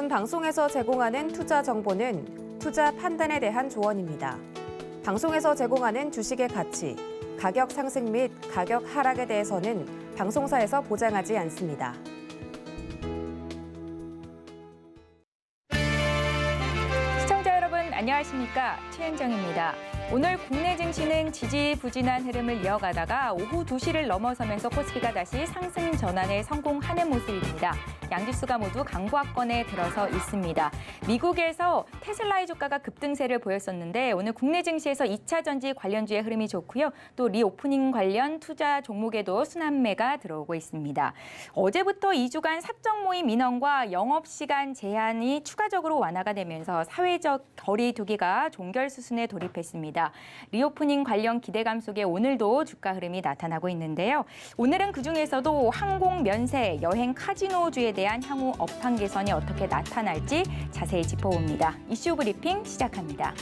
본 방송에서 제공하는 투자 정보는 투자 판단에 대한 조언입니다. 방송에서 제공하는 주식의 가치, 가격 상승 및 가격 하락에 대해서는 방송사에서 보장하지 않습니다. 시청자 여러분 안녕하십니까? 최은정입니다. 오늘 국내 증시는 지지부진한 흐름을 이어가다가 오후 2시를 넘어서면서 코스피가 다시 상승 전환에 성공하는 모습입니다. 양지수가 모두 강보합권에 들어서 있습니다. 미국에서 테슬라의 주가가 급등세를 보였었는데 오늘 국내 증시에서 2차 전지 관련주의 흐름이 좋고요. 또 리오프닝 관련 투자 종목에도 순환매가 들어오고 있습니다. 어제부터 2주간 사적 모임 민원과 영업시간 제한이 추가적으로 완화가 되면서 사회적 거리 두기가 종결 수순에 돌입했습니다. 리오프닝 관련 기대감 속에 오늘도 주가 흐름이 나타나고 있는데요. 오늘은 그중에서도 항공, 면세, 여행, 카지노주에 대한 향후 업황 개선이 어떻게 나타날지 자세히 짚어봅니다. 이슈 브리핑 시작합니다.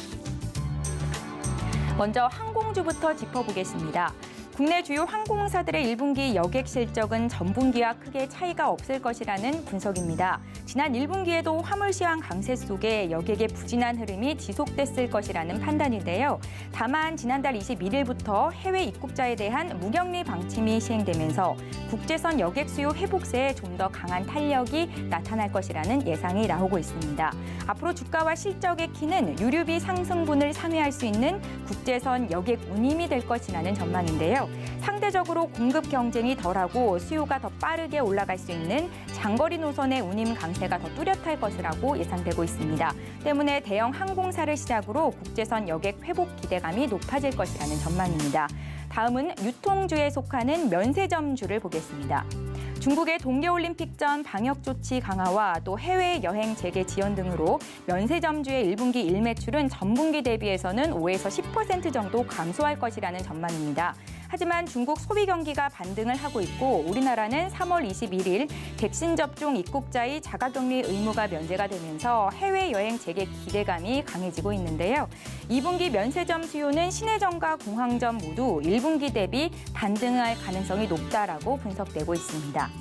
먼저 항공주부터 짚어보겠습니다. 국내 주요 항공사들의 1분기 여객 실적은 전분기와 크게 차이가 없을 것이라는 분석입니다. 지난 1분기에도 화물시황 강세 속에 여객의 부진한 흐름이 지속됐을 것이라는 판단인데요. 다만 지난달 21일부터 해외 입국자에 대한 무격리 방침이 시행되면서 국제선 여객 수요 회복세에 좀 더 강한 탄력이 나타날 것이라는 예상이 나오고 있습니다. 앞으로 주가와 실적의 키는 유류비 상승분을 상회할 수 있는 국제선 여객 운임이 될 것이라는 전망인데요. 상대적으로 공급 경쟁이 덜하고 수요가 더 빠르게 올라갈 수 있는 장거리 노선의 운임 강세가 더 뚜렷할 것이라고 예상되고 있습니다. 때문에 대형 항공사를 시작으로 국제선 여객 회복 기대감이 높아질 것이라는 전망입니다. 다음은 유통주에 속하는 면세점주를 보겠습니다. 중국의 동계올림픽 전 방역 조치 강화와 또 해외여행 재개 지원 등으로 면세점주의 1분기 일매출은 전분기 대비해서는 5에서 10% 정도 감소할 것이라는 전망입니다. 하지만 중국 소비 경기가 반등을 하고 있고 우리나라는 3월 21일 백신 접종 입국자의 자가격리 의무가 면제가 되면서 해외여행 재개 기대감이 강해지고 있는데요. 2분기 면세점 수요는 시내점과 공항점 모두 1분기 대비 반등할 가능성이 높다라고 분석되고 있습니다.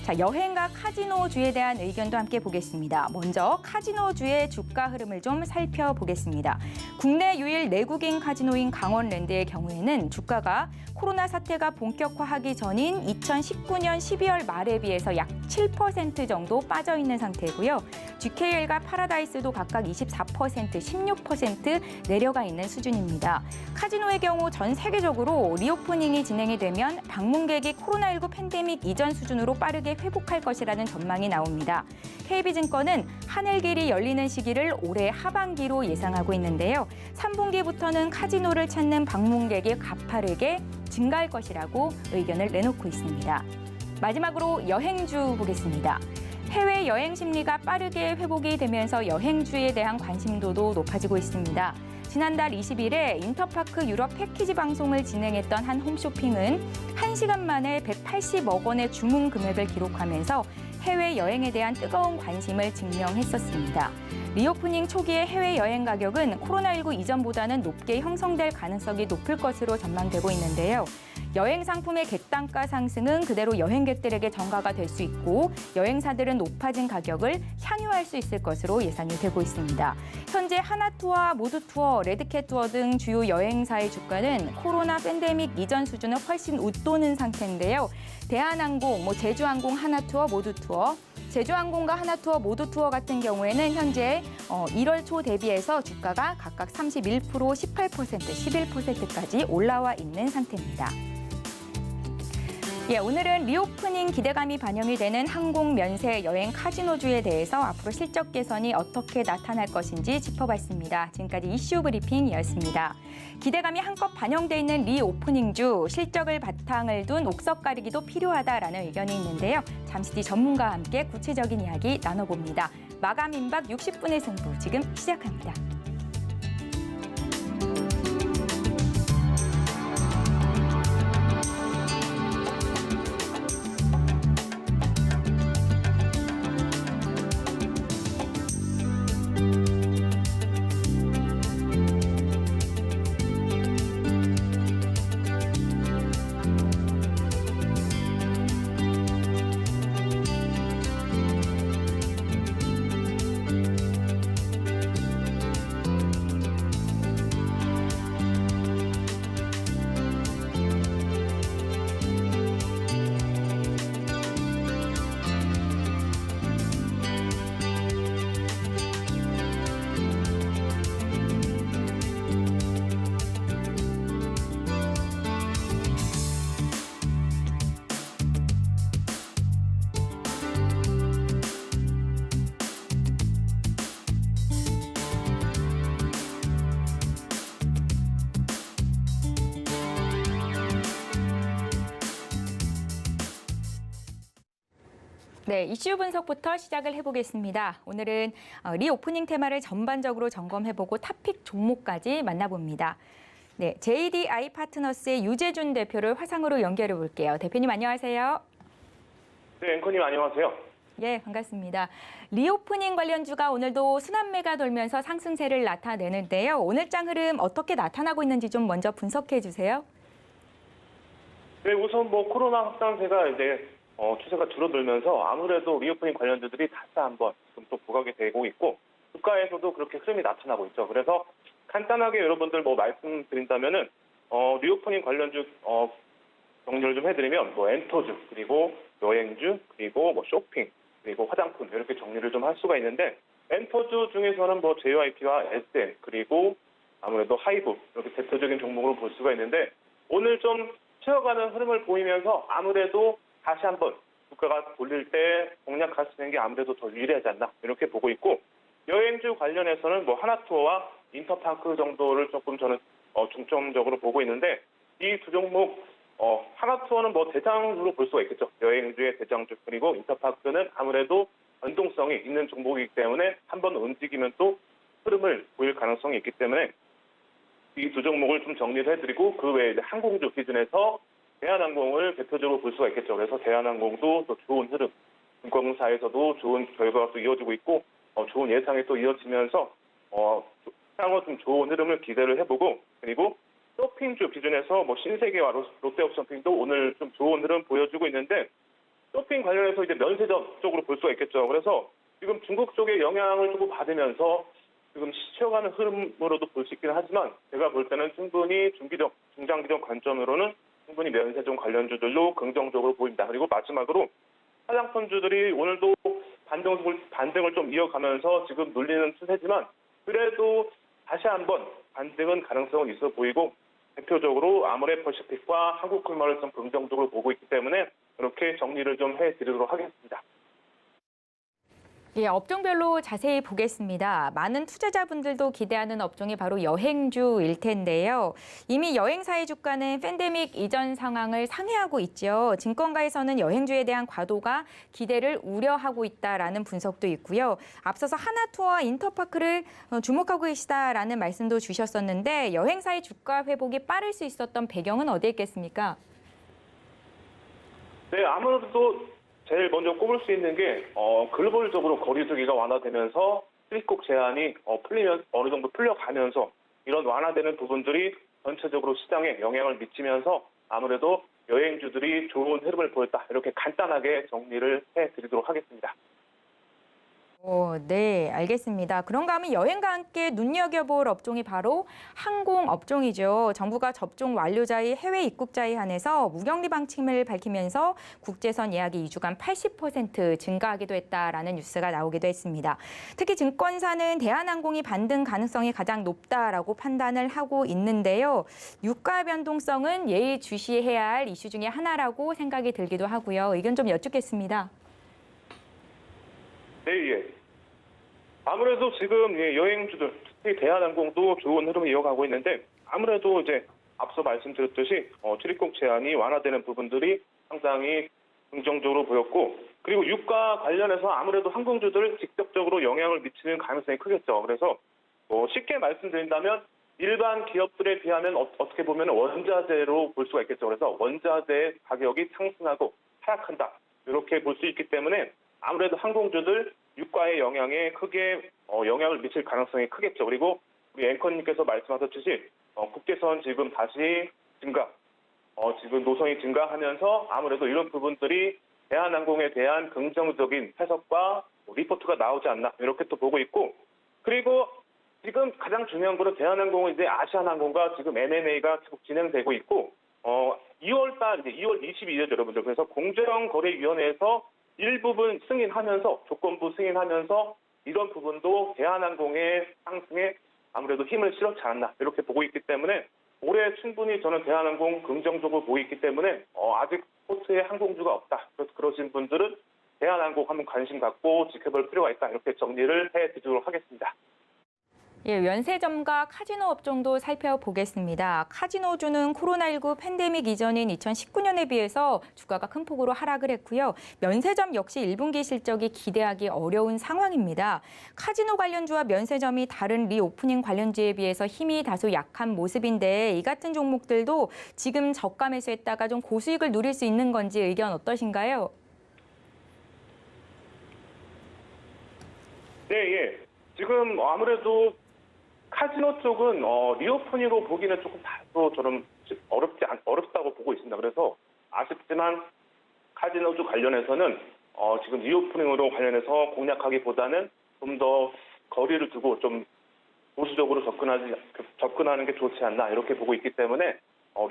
자, 여행과 카지노주에 대한 의견도 함께 보겠습니다. 먼저 카지노주의 주가 흐름을 좀 살펴보겠습니다. 국내 유일 내국인 카지노인 강원랜드의 경우에는 주가가 코로나 사태가 본격화하기 전인 2019년 12월 말에 비해서 약 7% 정도 빠져 있는 상태고요. GKL과 파라다이스도 각각 24%, 16% 내려가 있는 수준입니다. 카지노의 경우 전 세계적으로 리오프닝이 진행이 되면 방문객이 코로나19 팬데믹 이전 수준으로 빠르게 회복할 것이라는 전망이 나옵니다. KB증권은 하늘길이 열리는 시기를 올해 하반기로 예상하고 있는데요. 3분기부터는 카지노를 찾는 방문객이 가파르게 증가할 것이라고 의견을 내놓고 있습니다. 마지막으로 여행주 보겠습니다. 해외 여행 심리가 빠르게 회복이 되면서 여행주에 대한 관심도도 높아지고 있습니다. 지난달 20일에 인터파크 유럽 패키지 방송을 진행했던 한 홈쇼핑은 1시간 만에 180억 원의 주문 금액을 기록하면서 해외여행에 대한 뜨거운 관심을 증명했었습니다. 리오프닝 초기의 해외여행 가격은 코로나19 이전보다는 높게 형성될 가능성이 높을 것으로 전망되고 있는데요. 여행 상품의 객단가 상승은 그대로 여행객들에게 전가가 될 수 있고 여행사들은 높아진 가격을 향유할 수 있을 것으로 예상이 되고 있습니다. 현재 하나투어, 모두투어, 레드캣투어 등 주요 여행사의 주가는 코로나 팬데믹 이전 수준을 훨씬 웃도는 상태인데요. 대한항공, 제주항공, 하나투어, 모두투어, 제주항공과 하나투어, 모두투어 같은 경우에는 현재 1월 초 대비해서 주가가 각각 31%, 18%, 11%까지 올라와 있는 상태입니다. 오늘은 리오프닝 기대감이 반영이 되는 항공, 면세, 여행, 카지노주에 대해서 앞으로 실적 개선이 어떻게 나타날 것인지 짚어봤습니다. 지금까지 이슈 브리핑이었습니다. 기대감이 한껏 반영돼 있는 리오프닝주, 실적을 바탕을 둔 옥석 가리기도 필요하다라는 의견이 있는데요. 잠시 뒤 전문가와 함께 구체적인 이야기 나눠봅니다. 마감 임박 60분의 승부 지금 시작합니다. 네, 이슈 분석부터 시작을 해보겠습니다. 오늘은 리오프닝 테마를 전반적으로 점검해보고 탑픽 종목까지 만나봅니다. 네, JDI 파트너스의 유재준 대표를 화상으로 연결해 볼게요. 대표님 안녕하세요. 네, 앵커님 안녕하세요. 예, 반갑습니다. 리오프닝 관련주가 오늘도 순환매가 돌면서 상승세를 나타내는데요. 오늘 장 흐름 어떻게 나타나고 있는지 좀 먼저 분석해 주세요. 네, 우선 코로나 확산세가 이제 추세가 줄어들면서 아무래도 리오프닝 관련주들이 다시 한번 지금 또 부각이 되고 있고 주가에서도 그렇게 흐름이 나타나고 있죠. 그래서 간단하게 여러분들 말씀드린다면은 리오프닝 관련주 정리를 좀 해드리면 엔터주 그리고 여행주 그리고 쇼핑 그리고 화장품 이렇게 정리를 좀 할 수가 있는데 엔터주 중에서는 JYP와 SM 그리고 아무래도 하이브 이렇게 대표적인 종목으로 볼 수가 있는데 오늘 좀 쉬어가는 흐름을 보이면서 아무래도 다시 한번 주가가 돌릴 때 공략할 수 있는 게 아무래도 더 유리하지 않나 이렇게 보고 있고 여행주 관련해서는 하나투어와 인터파크 정도를 조금 저는 중점적으로 보고 있는데 이 두 종목 하나투어는 대장주로 볼 수가 있겠죠. 여행주의 대장주 그리고 인터파크는 아무래도 변동성이 있는 종목이기 때문에 한번 움직이면 또 흐름을 보일 가능성이 있기 때문에 이 두 종목을 좀 정리를 해드리고 그 외에 항공주 기준에서 대한항공을 대표적으로 볼 수가 있겠죠. 그래서 대한항공도 또 좋은 흐름, 증권사에서도 좋은 결과가 또 이어지고 있고 좋은 예상이 또 이어지면서 향후 좀 좋은 흐름을 기대를 해보고 그리고 쇼핑주 기준에서 신세계와 롯데옵션핑도 오늘 좀 좋은 흐름 보여주고 있는데 쇼핑 관련해서 이제 면세점 쪽으로 볼 수가 있겠죠. 그래서 지금 중국 쪽의 영향을 조금 받으면서 지금 쉬어가는 흐름으로도 볼 수 있기는 하지만 제가 볼 때는 충분히 중장기적 관점으로는 충분히 면세점 관련주들로 긍정적으로 보입니다. 그리고 마지막으로 화장품주들이 오늘도 반등을 좀 이어가면서 지금 눌리는 추세지만 그래도 다시 한번 반등은 가능성은 있어 보이고 대표적으로 아모레퍼시픽과 한국콜마를 좀 긍정적으로 보고 있기 때문에 이렇게 정리를 좀 해드리도록 하겠습니다. 예, 업종별로 자세히 보겠습니다. 많은 투자자분들도 기대하는 업종이 바로 여행주일 텐데요. 이미 여행사의 주가는 팬데믹 이전 상황을 상회하고 있죠. 증권가에서는 여행주에 대한 과도가 기대를 우려하고 있다라는 분석도 있고요. 앞서서 하나투어와 인터파크를 주목하고 계시다라는 말씀도 주셨었는데 여행사의 주가 회복이 빠를 수 있었던 배경은 어디에 있겠습니까? 네, 아무래도 제일 먼저 꼽을 수 있는 게 글로벌적으로 거리두기가 완화되면서 출입국 제한이 어느 정도 풀려가면서 이런 완화되는 부분들이 전체적으로 시장에 영향을 미치면서 아무래도 여행주들이 좋은 흐름을 보였다. 이렇게 간단하게 정리를 해드리도록 하겠습니다. 네, 알겠습니다. 그런가 하면 여행과 함께 눈여겨볼 업종이 바로 항공 업종이죠. 정부가 접종 완료자의 해외 입국자에 한해서 무격리 방침을 밝히면서 국제선 예약이 2주간 80% 증가하기도 했다라는 뉴스가 나오기도 했습니다. 특히 증권사는 대한항공이 반등 가능성이 가장 높다라고 판단을 하고 있는데요. 유가 변동성은 예의주시해야 할 이슈 중에 하나라고 생각이 들기도 하고요. 의견 좀 여쭙겠습니다. 네, 예. 아무래도 지금 여행주들, 특히 대한항공도 좋은 흐름을 이어가고 있는데 아무래도 이제 앞서 말씀드렸듯이 출입국 제한이 완화되는 부분들이 상당히 긍정적으로 보였고 그리고 유가 관련해서 아무래도 항공주들 직접적으로 영향을 미치는 가능성이 크겠죠. 그래서 쉽게 말씀드린다면 일반 기업들에 비하면 어떻게 보면 원자재로 볼 수가 있겠죠. 그래서 원자재 가격이 상승하고 하락한다. 이렇게 볼 수 있기 때문에 아무래도 항공주들 유가의 영향에 크게 영향을 미칠 가능성이 크겠죠. 그리고 우리 앵커님께서 말씀하셨듯이 국제선 지금 다시 증가, 지금 노선이 증가하면서 아무래도 이런 부분들이 대한항공에 대한 긍정적인 해석과 리포트가 나오지 않나 이렇게 또 보고 있고 그리고 지금 가장 중요한 거는 대한항공은 이제 아시아나항공과 지금 M&A가 계속 진행되고 있고 2월달 이제 2월 22일이죠, 여러분들. 그래서 공정거래위원회에서 일부분 승인하면서 조건부 승인하면서 이런 부분도 대한항공의 상승에 아무래도 힘을 실었지 않나 이렇게 보고 있기 때문에 올해 충분히 저는 대한항공 긍정적으로 보고 있기 때문에 아직 포트에 항공주가 없다. 그러신 분들은 대한항공 한번 관심 갖고 지켜볼 필요가 있다. 이렇게 정리를 해드리도록 하겠습니다. 예, 면세점과 카지노 업종도 살펴보겠습니다. 카지노주는 코로나19 팬데믹 이전인 2019년에 비해서 주가가 큰 폭으로 하락을 했고요. 면세점 역시 1분기 실적이 기대하기 어려운 상황입니다. 카지노 관련주와 면세점이 다른 리오프닝 관련주에 비해서 힘이 다소 약한 모습인데 이 같은 종목들도 지금 저가 매수했다가 좀 고수익을 누릴 수 있는 건지 의견 어떠신가요? 네, 예. 지금 아무래도 카지노 쪽은 리오프닝으로 보기는 조금 다소 저는 어렵다고 보고 있습니다. 그래서 아쉽지만 카지노주 관련해서는 지금 리오프닝으로 관련해서 공략하기보다는 좀 더 거리를 두고 좀 보수적으로 접근하는 게 좋지 않나 이렇게 보고 있기 때문에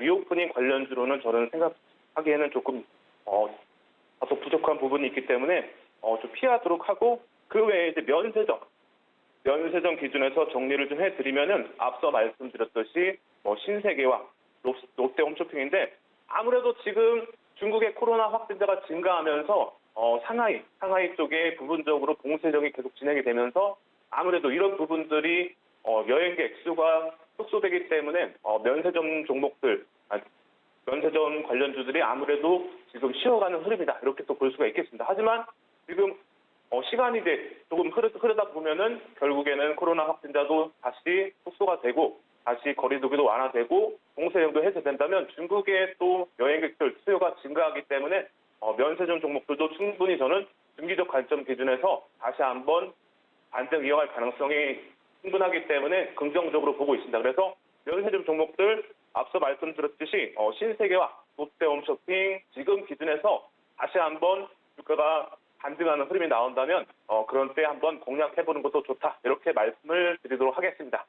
리오프닝 관련주로는 저는 생각하기에는 조금 다소 부족한 부분이 있기 때문에 좀 피하도록 하고 그 외에 이제 면세점 기준에서 정리를 좀 해드리면은 앞서 말씀드렸듯이 신세계와 롯데 홈쇼핑인데 아무래도 지금 중국의 코로나 확진자가 증가하면서 상하이 쪽에 부분적으로 봉쇄령이 계속 진행이 되면서 아무래도 이런 부분들이 여행객 수가 축소되기 때문에 면세점 관련주들이 아무래도 지금 쉬어가는 흐름이다 이렇게 또 볼 수가 있겠습니다. 하지만 지금 시간이 조금 흐르다 보면은 결국에는 코로나 확진자도 다시 축소가 되고 다시 거리두기도 완화되고 봉쇄령도 해제된다면 중국의 또 여행객들 수요가 증가하기 때문에 면세점 종목들도 충분히 저는 중기적 관점 기준에서 다시 한번 반등 이어갈 가능성이 충분하기 때문에 긍정적으로 보고 있습니다. 그래서 면세점 종목들 앞서 말씀드렸듯이 신세계와 롯데홈쇼핑 지금 기준에서 다시 한번 주가가 반등하는 흐름이 나온다면 그런 때 한번 공략해보는 것도 좋다. 이렇게 말씀을 드리도록 하겠습니다.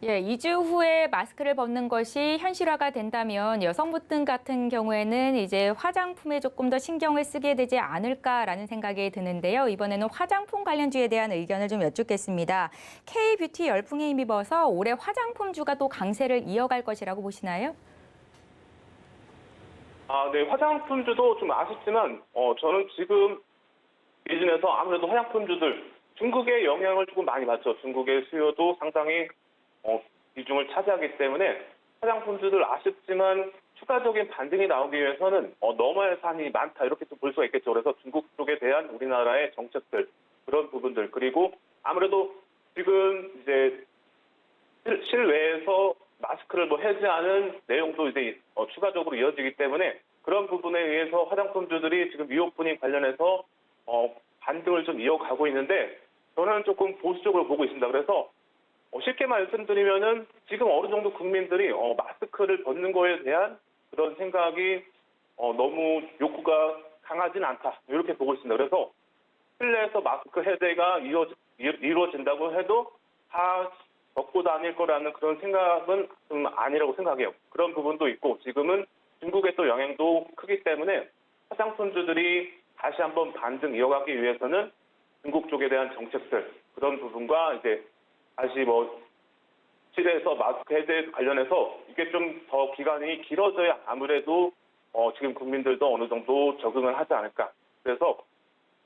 예, 2주 후에 마스크를 벗는 것이 현실화가 된다면 여성분 같은 경우에는 이제 화장품에 조금 더 신경을 쓰게 되지 않을까라는 생각이 드는데요. 이번에는 화장품 관련주에 대한 의견을 좀 여쭙겠습니다. K뷰티 열풍에 힘입어서 올해 화장품주가 또 강세를 이어갈 것이라고 보시나요? 네, 화장품주도 좀 아쉽지만 저는 지금 기준에서 아무래도 화장품주들 중국의 영향을 조금 많이 받죠. 중국의 수요도 상당히 비중을 차지하기 때문에 화장품주들 아쉽지만 추가적인 반등이 나오기 위해서는 넘어야 할 산이 많다 이렇게 또 볼 수가 있겠죠. 그래서 중국 쪽에 대한 우리나라의 정책들 그런 부분들 그리고 아무래도 지금 이제 실외에서 마스크를 해제하는 내용도 이제 추가적으로 이어지기 때문에 그런 부분에 의해서 화장품주들이 지금 리오프닝 관련해서 반등을 좀 이어가고 있는데 저는 조금 보수적으로 보고 있습니다. 그래서 쉽게 말씀드리면은 지금 어느 정도 국민들이 마스크를 벗는 거에 대한 그런 생각이 너무 욕구가 강하진 않다 이렇게 보고 있습니다. 그래서 실내에서 마스크 해제가 이루어진다고 해도 다 벗고 다닐 거라는 그런 생각은 좀 아니라고 생각해요. 그런 부분도 있고 지금은 중국의 또 영향도 크기 때문에 화장품주들이 다시 한번 반등 이어가기 위해서는 중국 쪽에 대한 정책들 그런 부분과 이제 다시 실내에서 마스크 해제 관련해서 이게 좀 더 기간이 길어져야 아무래도 지금 국민들도 어느 정도 적응을 하지 않을까. 그래서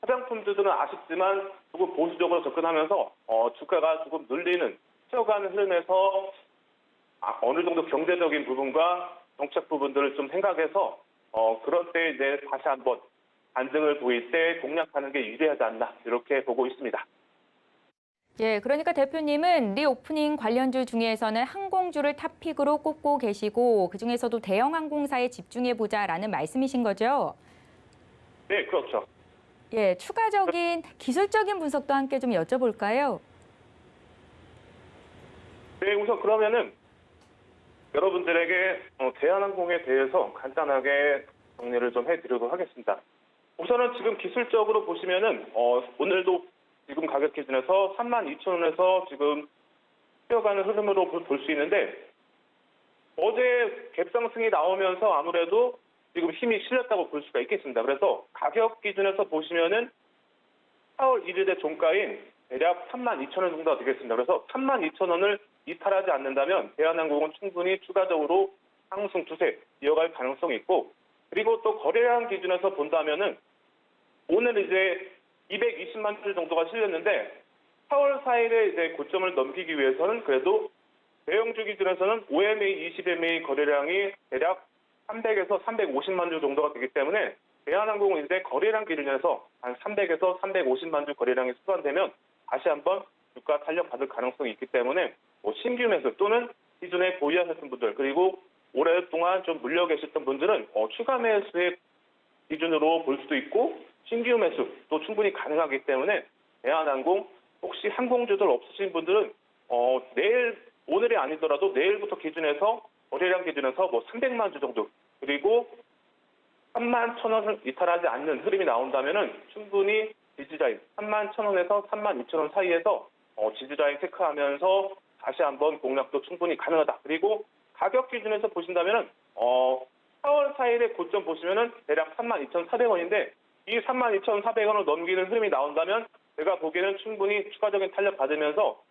화장품주들은 아쉽지만 조금 보수적으로 접근하면서 주가가 조금 눌리는 쉬어가는 흐름에서 어느 정도 경제적인 부분과 정책 부분들을 좀 생각해서 그럴 때 이제 다시 한번 반등을 보일 때 공략하는 게 유리하지 않나 이렇게 보고 있습니다. 예, 그러니까 대표님은 리오프닝 관련주 중에서는 항공주를 탑픽으로 꼽고 계시고 그중에서도 대형 항공사에 집중해보자라는 말씀이신 거죠? 네, 그렇죠. 예, 추가적인 기술적인 분석도 함께 좀 여쭤볼까요? 네, 우선 그러면은 여러분들에게 대한항공에 대해서 간단하게 정리를 좀 해드리도록 하겠습니다. 우선은 지금 기술적으로 보시면은 오늘도 지금 가격 기준에서 32,000원에서 지금 뛰어가는 흐름으로 볼 수 있는데 어제 갭상승이 나오면서 아무래도 지금 힘이 실렸다고 볼 수가 있겠습니다. 그래서 가격 기준에서 보시면은 4월 1일의 종가인 대략 32,000원 정도가 되겠습니다. 그래서 32,000원을 이탈하지 않는다면 대한항공은 충분히 추가적으로 상승 추세 이어갈 가능성이 있고 그리고 또 거래량 기준에서 본다면은 오늘 이제 220만 줄 정도가 실렸는데 4월 4일에 이제 고점을 넘기기 위해서는 그래도 대형주 기준에서는 OMA 20MA 거래량이 대략 300에서 350만 주 정도가 되기 때문에 대한항공은 이제 거래량 기준에서 한 300에서 350만 주 거래량이 수반되면 다시 한번 주가 탄력 받을 가능성이 있기 때문에 신규 매수 또는 기존에 보유하셨던 분들 그리고 오랫동안 좀 물려 계셨던 분들은 추가 매수의 기준으로 볼 수도 있고 신규 매수 또 충분히 가능하기 때문에 대한항공 혹시 항공주들 없으신 분들은 오늘이 아니더라도 내일부터 기준해서 거래량 기준에서 300만 주 정도 그리고 3만 1,000원을 이탈하지 않는 흐름이 나온다면은 충분히 지지라인 3만 1,000원에서 3만 2,000원 사이에서 지지라인 체크하면서 다시 한번 공략도 충분히 가능하다. 그리고 가격 기준에서 보신다면은 4월 4일에 고점 보시면은 대략 32,400원인데 이 32,400원을 넘기는 흐름이 나온다면 제가 보기에는 충분히 추가적인 탄력 받으면서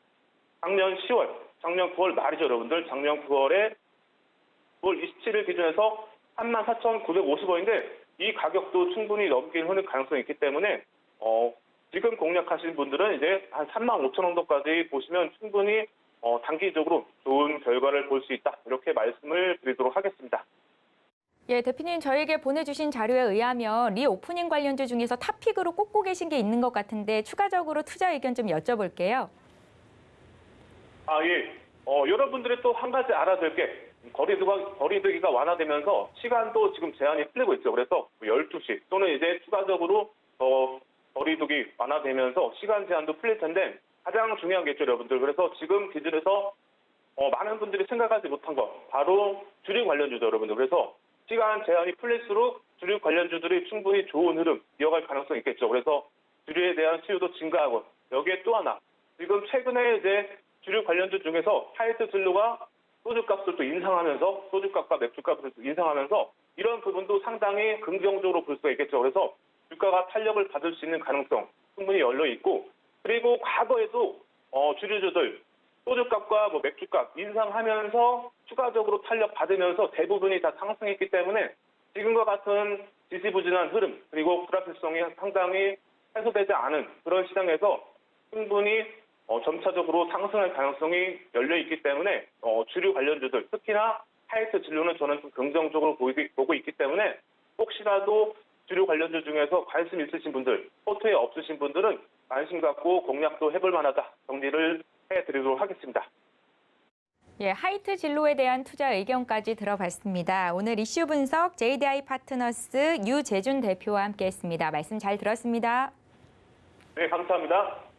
작년 10월, 작년 9월 말이죠, 여러분들. 작년 9월에 9월 27일 기준에서 34,950원인데 이 가격도 충분히 넘기는 가능성이 있기 때문에 지금 공략하신 분들은 이제 한 35,000원 정도까지 보시면 충분히 단기적으로 좋은 결과를 볼 수 있다. 이렇게 말씀을 드리도록 하겠습니다. 예, 대표님 저에게 보내주신 자료에 의하면 리오프닝 관련주 중에서 탑픽으로 꼽고 계신 게 있는 것 같은데 추가적으로 투자 의견 좀 여쭤볼게요. 예. 여러분들이 또 한 가지 알아둘 게 거리두기가 완화되면서 시간도 지금 제한이 풀리고 있죠. 그래서 12시 또는 이제 추가적으로 거리두기 완화되면서 시간 제한도 풀릴 텐데 가장 중요한 게 있죠, 여러분들. 그래서 지금 기준에서 많은 분들이 생각하지 못한 거 바로 주류 관련주죠, 여러분들. 그래서 시간 제한이 풀릴수록 주류 관련주들이 충분히 좋은 흐름 이어갈 가능성이 있겠죠. 그래서 주류에 대한 수요도 증가하고 여기에 또 하나 지금 최근에 이제 주류 관련주 중에서 하이트 진로가 소주값을 또 인상하면서 소주값과 맥주값을 인상하면서 이런 부분도 상당히 긍정적으로 볼 수가 있겠죠. 그래서 주가가 탄력을 받을 수 있는 가능성 충분히 열려 있고 그리고 과거에도 주류주들 소주값과 맥주값 인상하면서 추가적으로 탄력 받으면서 대부분이 다 상승했기 때문에 지금과 같은 지지부진한 흐름 그리고 불확실성이 상당히 해소되지 않은 그런 시장에서 충분히 점차적으로 상승할 가능성이 열려 있기 때문에 주류 관련주들 특히나 하이트 진로는 저는 좀 긍정적으로 보고 있기 때문에 혹시라도 주류 관련주 중에서 관심 있으신 분들, 포트에 없으신 분들은 관심 갖고 공략도 해볼 만하다 정리를 해드리도록 하겠습니다. 예, 하이트 진로에 대한 투자 의견까지 들어봤습니다. 오늘 이슈 분석 JDI 파트너스 유재준 대표와 함께했습니다. 말씀 잘 들었습니다. 네, 감사합니다.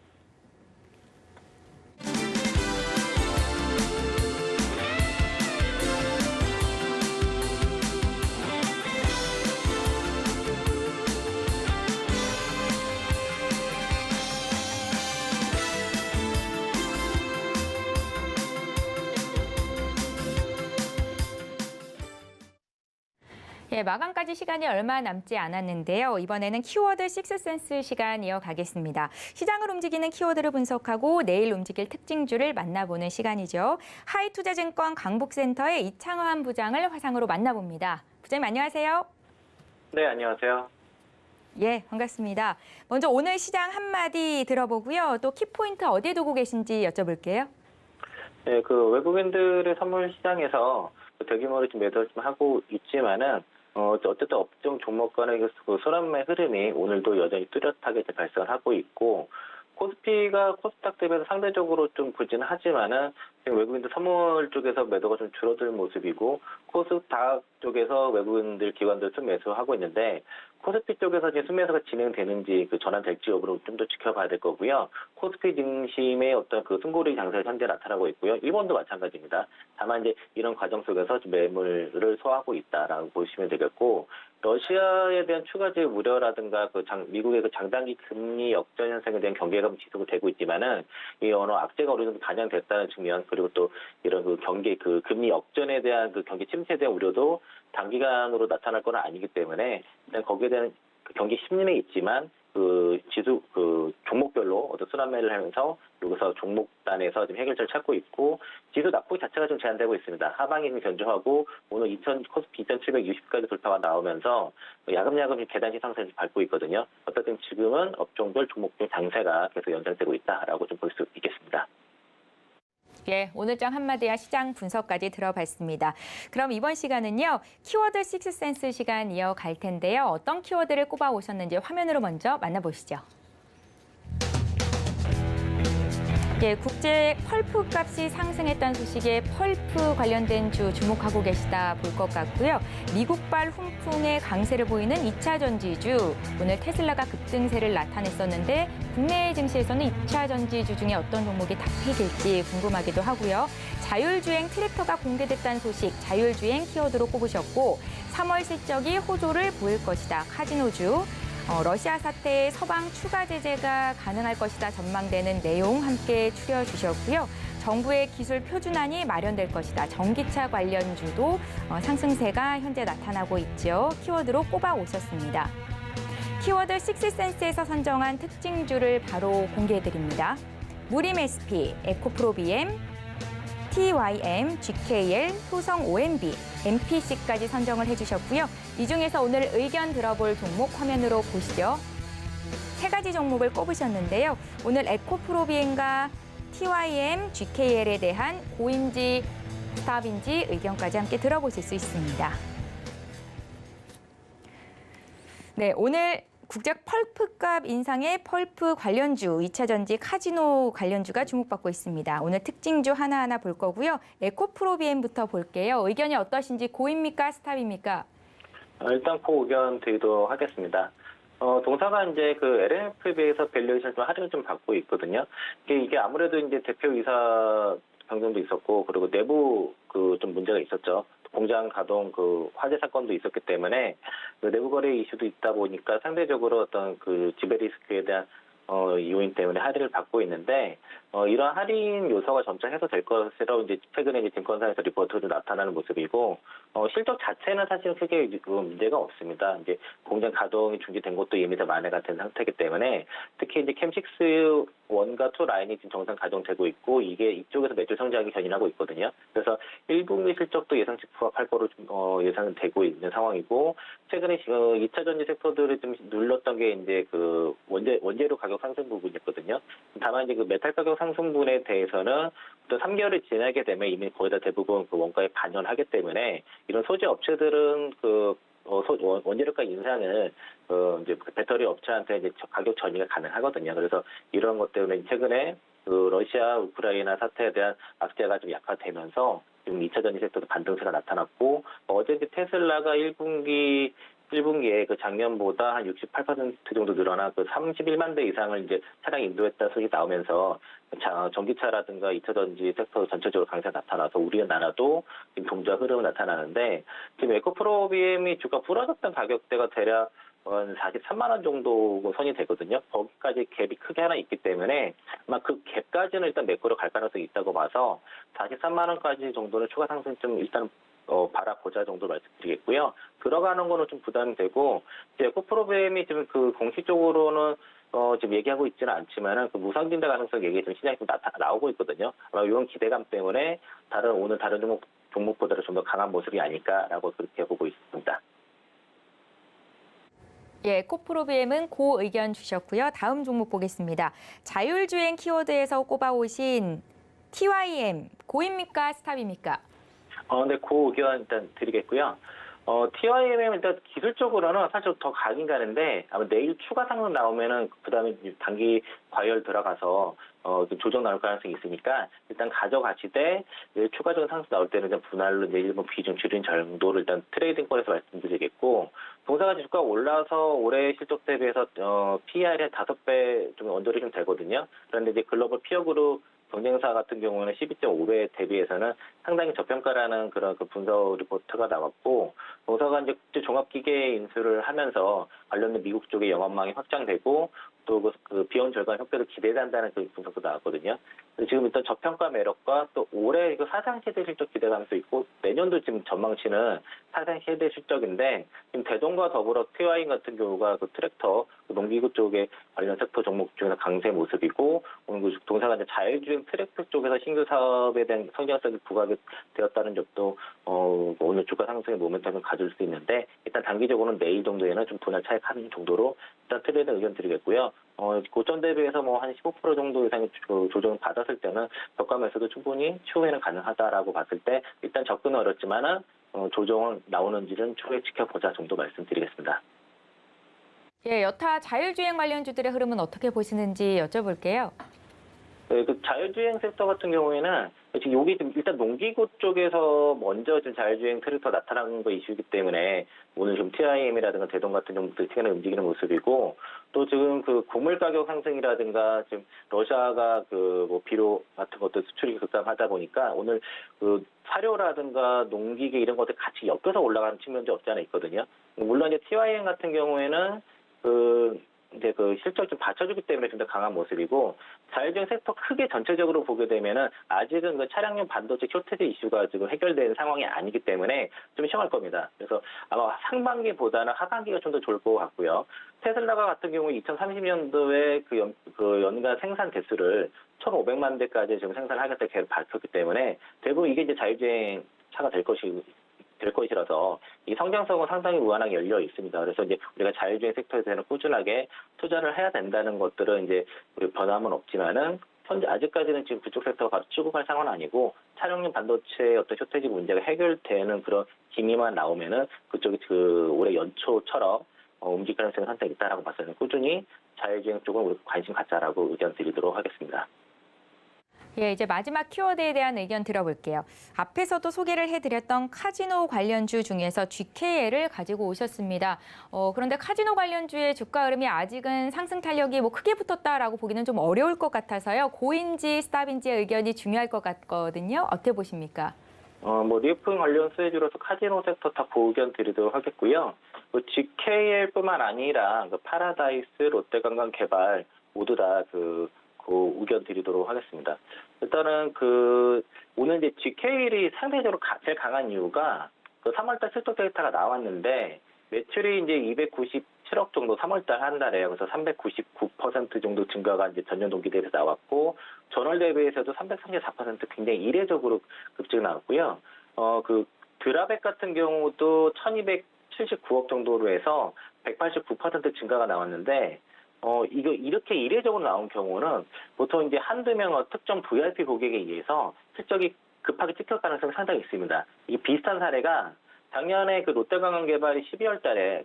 예, 마감까지 시간이 얼마 남지 않았는데요. 이번에는 키워드 식스센스 시간 이어가겠습니다. 시장을 움직이는 키워드를 분석하고 내일 움직일 특징주를 만나보는 시간이죠. 하이투자증권 강북센터의 이창환 부장을 화상으로 만나봅니다. 부장님 안녕하세요. 네, 안녕하세요. 예, 반갑습니다. 먼저 오늘 시장 한마디 들어보고요. 또 키포인트 어디에 두고 계신지 여쭤볼게요. 네, 외국인들의 선물 시장에서 대규모로 좀 매도를 좀 하고 있지만은 어쨌든 업종 종목 간의 소란매 흐름이 오늘도 여전히 뚜렷하게 발생을 하고 있고 코스피가 코스닥 대비해서 상대적으로 좀 부진하지만은 외국인들 선물 쪽에서 매도가 좀 줄어들 모습이고 코스닥 쪽에서 외국인들 기관들 좀 매수하고 있는데 코스피 쪽에서 이제 순매수가 진행되는지 전환될지 여부를 좀 더 지켜봐야 될 거고요. 코스피 증심의 어떤 승고리 장세가 현재 나타나고 있고요. 일본도 마찬가지입니다. 다만 이제 이런 과정 속에서 매물을 소화하고 있다라고 보시면 되겠고 러시아에 대한 추가적 우려라든가 미국의 장단기 금리 역전 현상에 대한 경계감이 지속되고 있지만은 이 어느 악재가 어느 정도 반영됐다는 측면 그리고 또 이런 금리 역전에 대한 경기 침체에 대한 우려도 단기간으로 나타날 건 아니기 때문에 일단 거기에 대한 경기 심리는 있지만 종목별로 어떤 순환매를 하면서 여기서 종목단에서 지금 해결책을 찾고 있고 지수 낙폭 자체가 좀 제한되고 있습니다. 하방이 좀 견조하고 오늘 코스피 2,760까지 돌파가 나오면서 야금야금 계단식 상승을 밟고 있거든요. 어쨌든 지금은 업종별 종목별 장세가 계속 연장되고 있다라고 좀 볼 수 있겠습니다. 예, 오늘장 한마디와 시장 분석까지 들어봤습니다. 그럼 이번 시간은요, 키워드 식스센스 시간 이어갈 텐데요. 어떤 키워드를 꼽아 오셨는지 화면으로 먼저 만나보시죠. 예, 국제 펄프 값이 상승했다는 소식에 펄프 관련된 주 주목하고 계시다 볼 것 같고요. 미국발 훈풍의 강세를 보이는 2차 전지주, 오늘 테슬라가 급등세를 나타냈었는데 국내 증시에서는 2차 전지주 중에 어떤 종목이 탑픽일지 궁금하기도 하고요. 자율주행 트랙터가 공개됐다는 소식, 자율주행 키워드로 꼽으셨고 3월 실적이 호조를 보일 것이다, 카지노주. 러시아 사태에 서방 추가 제재가 가능할 것이다 전망되는 내용 함께 추려주셨고요. 정부의 기술 표준안이 마련될 것이다. 전기차 관련주도 상승세가 현재 나타나고 있죠. 키워드로 꼽아 오셨습니다. 키워드 식스센스에서 선정한 특징주를 바로 공개해드립니다. 무림 SP, 에코프로비엠, TYM, GKL, 효성 OMB, MPC까지 선정을 해주셨고요. 이 중에서 오늘 의견 들어볼 종목 화면으로 보시죠. 세 가지 종목을 꼽으셨는데요. 오늘 에코프로비엠과 TYM, GKL에 대한 고인지 스탑인지 의견까지 함께 들어보실 수 있습니다. 네, 오늘 국제 펄프값 인상의 펄프 관련주, 2차 전지 카지노 관련주가 주목받고 있습니다. 오늘 특징주 하나하나 볼 거고요. 에코프로비엠부터 볼게요. 의견이 어떠신지 고입니까? 스탑입니까? 일단 의견 드리도록 하겠습니다. 동사가 이제 LNF에 비해서 밸류에이션 좀 할인을 좀 받고 있거든요. 이게 아무래도 이제 대표이사 변경도 있었고, 그리고 내부 좀 문제가 있었죠. 공장 가동 화재 사건도 있었기 때문에 내부 거래 이슈도 있다 보니까 상대적으로 어떤 지배 리스크에 대한 요인 때문에 할인을 받고 있는데 이런 할인 요소가 점차 해소될 것이라고 이제 최근에 이제 증권사에서 리포트도 나타나는 모습이고 실적 자체는 사실은 크게 문제가 없습니다. 이제 공장 가동이 중지된 것도 이미 다 만회가 된 상태이기 때문에 특히 이제 캠6 1과 2 라인이 지금 정상 가동되고 있고 이게 이쪽에서 매출 성장이 견인하고 있거든요. 그래서 1분기 실적도 예상치 부합할 거로 예상은 되고 있는 상황이고 최근에 2차 전지 섹터들을 좀 눌렀던 게 이제 원재료 가격 상승 부분이었거든요. 다만 이제 메탈 가격 상승 분에 대해서는 또 3개월이 지나게 되면 이미 거의 다 대부분 원가에 반영하기 때문에 이런 소재 업체들은 원재료가 인상을 이제 배터리 업체한테 이제 가격 전이가 가능하거든요. 그래서 이런 것 때문에 최근에 러시아 우크라이나 사태에 대한 악재가 좀 약화되면서 지금 2차 전지 섹터도 반등세가 나타났고 어제 테슬라가 1분기에 작년보다 한 68% 정도 늘어나 31만 대 이상을 이제 차량 인도했다는 소식이 나오면서 전기차라든가 2차 전지 섹터 전체적으로 강세가 나타나서 우리나라도 지금 동조화 흐름이 나타나는데 지금 에코프로비엠이 주가 부러졌던 가격대가 대략 한 43만 원 정도 선이 되거든요. 거기까지 갭이 크게 하나 있기 때문에 아마 그 갭까지는 일단 매크로 갈 가능성이 있다고 봐서 43만 원까지 정도는 추가 상승 좀 일단 바라보자 정도 말씀드리겠고요. 들어가는 거는 좀 부담이 되고 에코프로비엠이 지금 공식적으로는 지금 얘기하고 있지는 않지만은 무상진대 가능성 얘기 좀 시장에 좀 나오고 있거든요. 아마 이런 기대감 때문에 오늘 다른 종목보다는 좀 더 강한 모습이 아닐까라고 그렇게 보고 있습니다. 예, 코프로비엠은 고 의견 주셨고요. 다음 종목 보겠습니다. 자율주행 키워드에서 꼽아오신 TYM, 고입니까? 스탑입니까? 네, 고 의견 일단 드리겠고요. TYM은 일단 기술적으로는 사실 더 가긴 가는데 아마 내일 추가 상승 나오면은 그다음에 단기 과열 들어가서 조정 나올 가능성이 있으니까 일단 가져가시되 내일 추가적인 상승 나올 때는 좀 분할로 내일 일본 비중 줄인 정도를 일단 트레이딩권에서 말씀드리겠고 동사가 주가 올라서 올해 실적 대비해서 PER이 한 5배 좀 언저리 좀 되거든요. 그런데 이제 글로벌 피어 그룹 경쟁사 같은 경우는 12.5배 대비해서는 상당히 저평가라는 그런 분석 리포트가 나왔고, 동사가 이제 국제 종합기계 인수를 하면서 관련된 미국 쪽의 영업망이 확장되고, 또 비용 절감 효과를 기대한다는 그 분석도 나왔거든요. 지금 일단 저평가 매력과 또 올해 그 사상 최대 실적 기대감도 있고 내년도 지금 전망치는 사상 최대 실적인데 지금 대동과 더불어 TY인 같은 경우가 그 트랙터, 그 농기구 쪽에 관련 섹터 종목 중에서 강세 모습이고 오늘 그 동사가 이제 자율주행 트랙터 쪽에서 신규 사업에 대한 성장성이 부각이 되었다는 점도 오늘 주가 상승의 모멘텀을 가질 수 있는데 일단 단기적으로는 내일 정도에는 좀 분할 차익하는 정도로 일단 트레이드 의견 드리겠고요. 고점 대비해서 뭐 한 15% 정도 이상의 조정을 받았을 때는 저가 매수도 충분히 추후에는 가능하다라고 봤을 때 일단 접근은 어렵지만은 조정은 나오는지는 추후에 지켜보자 정도 말씀드리겠습니다. 예, 여타 자율주행 관련주들의 흐름은 어떻게 보시는지 여쭤볼게요. 네, 그 자율주행 섹터 같은 경우에는 지금 여기 좀 일단 농기구 쪽에서 먼저 지금 자율주행 트랙터 나타난 거 이슈이기 때문에 오늘 좀 TIM이라든가 대동 같은 종목들이 최근에 움직이는 모습이고 또 지금 그 곡물 가격 상승이라든가 지금 러시아가 그 뭐 비료 같은 것도 수출이 급감하다 보니까 오늘 그 사료라든가 농기계 이런 것들 같이 엮여서 올라가는 측면도 없지 않아 있거든요. 물론 이제 TIM 같은 경우에는 이제 그 실적 좀 받쳐주기 때문에 좀 더 강한 모습이고 자율주행 섹터 크게 전체적으로 보게 되면은 아직은 그 차량용 반도체 쇼트지 이슈가 지금 해결된 상황이 아니기 때문에 좀 심할 겁니다. 그래서 아마 상반기보다는 하반기가 좀 더 좋을 것 같고요. 테슬라가 같은 경우 2030년도에 그 연간 생산 대수를 1,500만 대까지 지금 생산하겠다 계속 밝혔기 때문에 대부분 이게 이제 자율주행 차가 될 것이라서 이 성장성은 상당히 무한하게 열려 있습니다. 그래서 이제 우리가 자율주행 섹터에서는 꾸준하게 투자를 해야 된다는 것들은 이제 변함은 없지만은 현재 아직까지는 지금 그쪽 섹터가 바로 추구할 상황은 아니고 차량용 반도체의 어떤 쇼트지 문제가 해결되는 그런 기미만 나오면은 그쪽이 그 올해 연초처럼 움직일 가능성이 상당히 있다라고 봤을 때 꾸준히 자율주행 쪽은 우리 관심 갖자라고 의견 드리도록 하겠습니다. 예, 이제 마지막 키워드에 대한 의견 들어볼게요. 앞에서도 소개를 해드렸던 카지노 관련주 중에서 GKL을 가지고 오셨습니다. 그런데 카지노 관련주의 주가 흐름이 아직은 상승 탄력이 뭐 크게 붙었다라고 보기는 좀 어려울 것 같아서요. 고인지 스탑인지의 의견이 중요할 것 같거든요. 어떻게 보십니까? 뭐 리오프닝 관련 수혜주로서 카지노 섹터 다 고의견 드리도록 하겠고요. 그 GKL뿐만 아니라 그 파라다이스, 롯데관광개발 모두 다 그 의견 드리도록 하겠습니다. 일단은 오늘 이제 GKL이 상대적으로 제일 강한 이유가 그 3월달 실적 데이터가 나왔는데 매출이 이제 297억 정도 3월달 한 달에 그래서 399% 정도 증가가 이제 전년 동기 대비해서 나왔고 전월 대비해서도 334% 굉장히 이례적으로 급증 나왔고요. 그 드라백 같은 경우도 1,279억 정도로 해서 189% 증가가 나왔는데 이거 이렇게 이례적으로 나온 경우는 보통 이제 한두 명 특정 VIP 고객에 의해서 실적이 급하게 찍힐 가능성이 상당히 있습니다. 이 비슷한 사례가 작년에 그 롯데관광개발이 12월 달에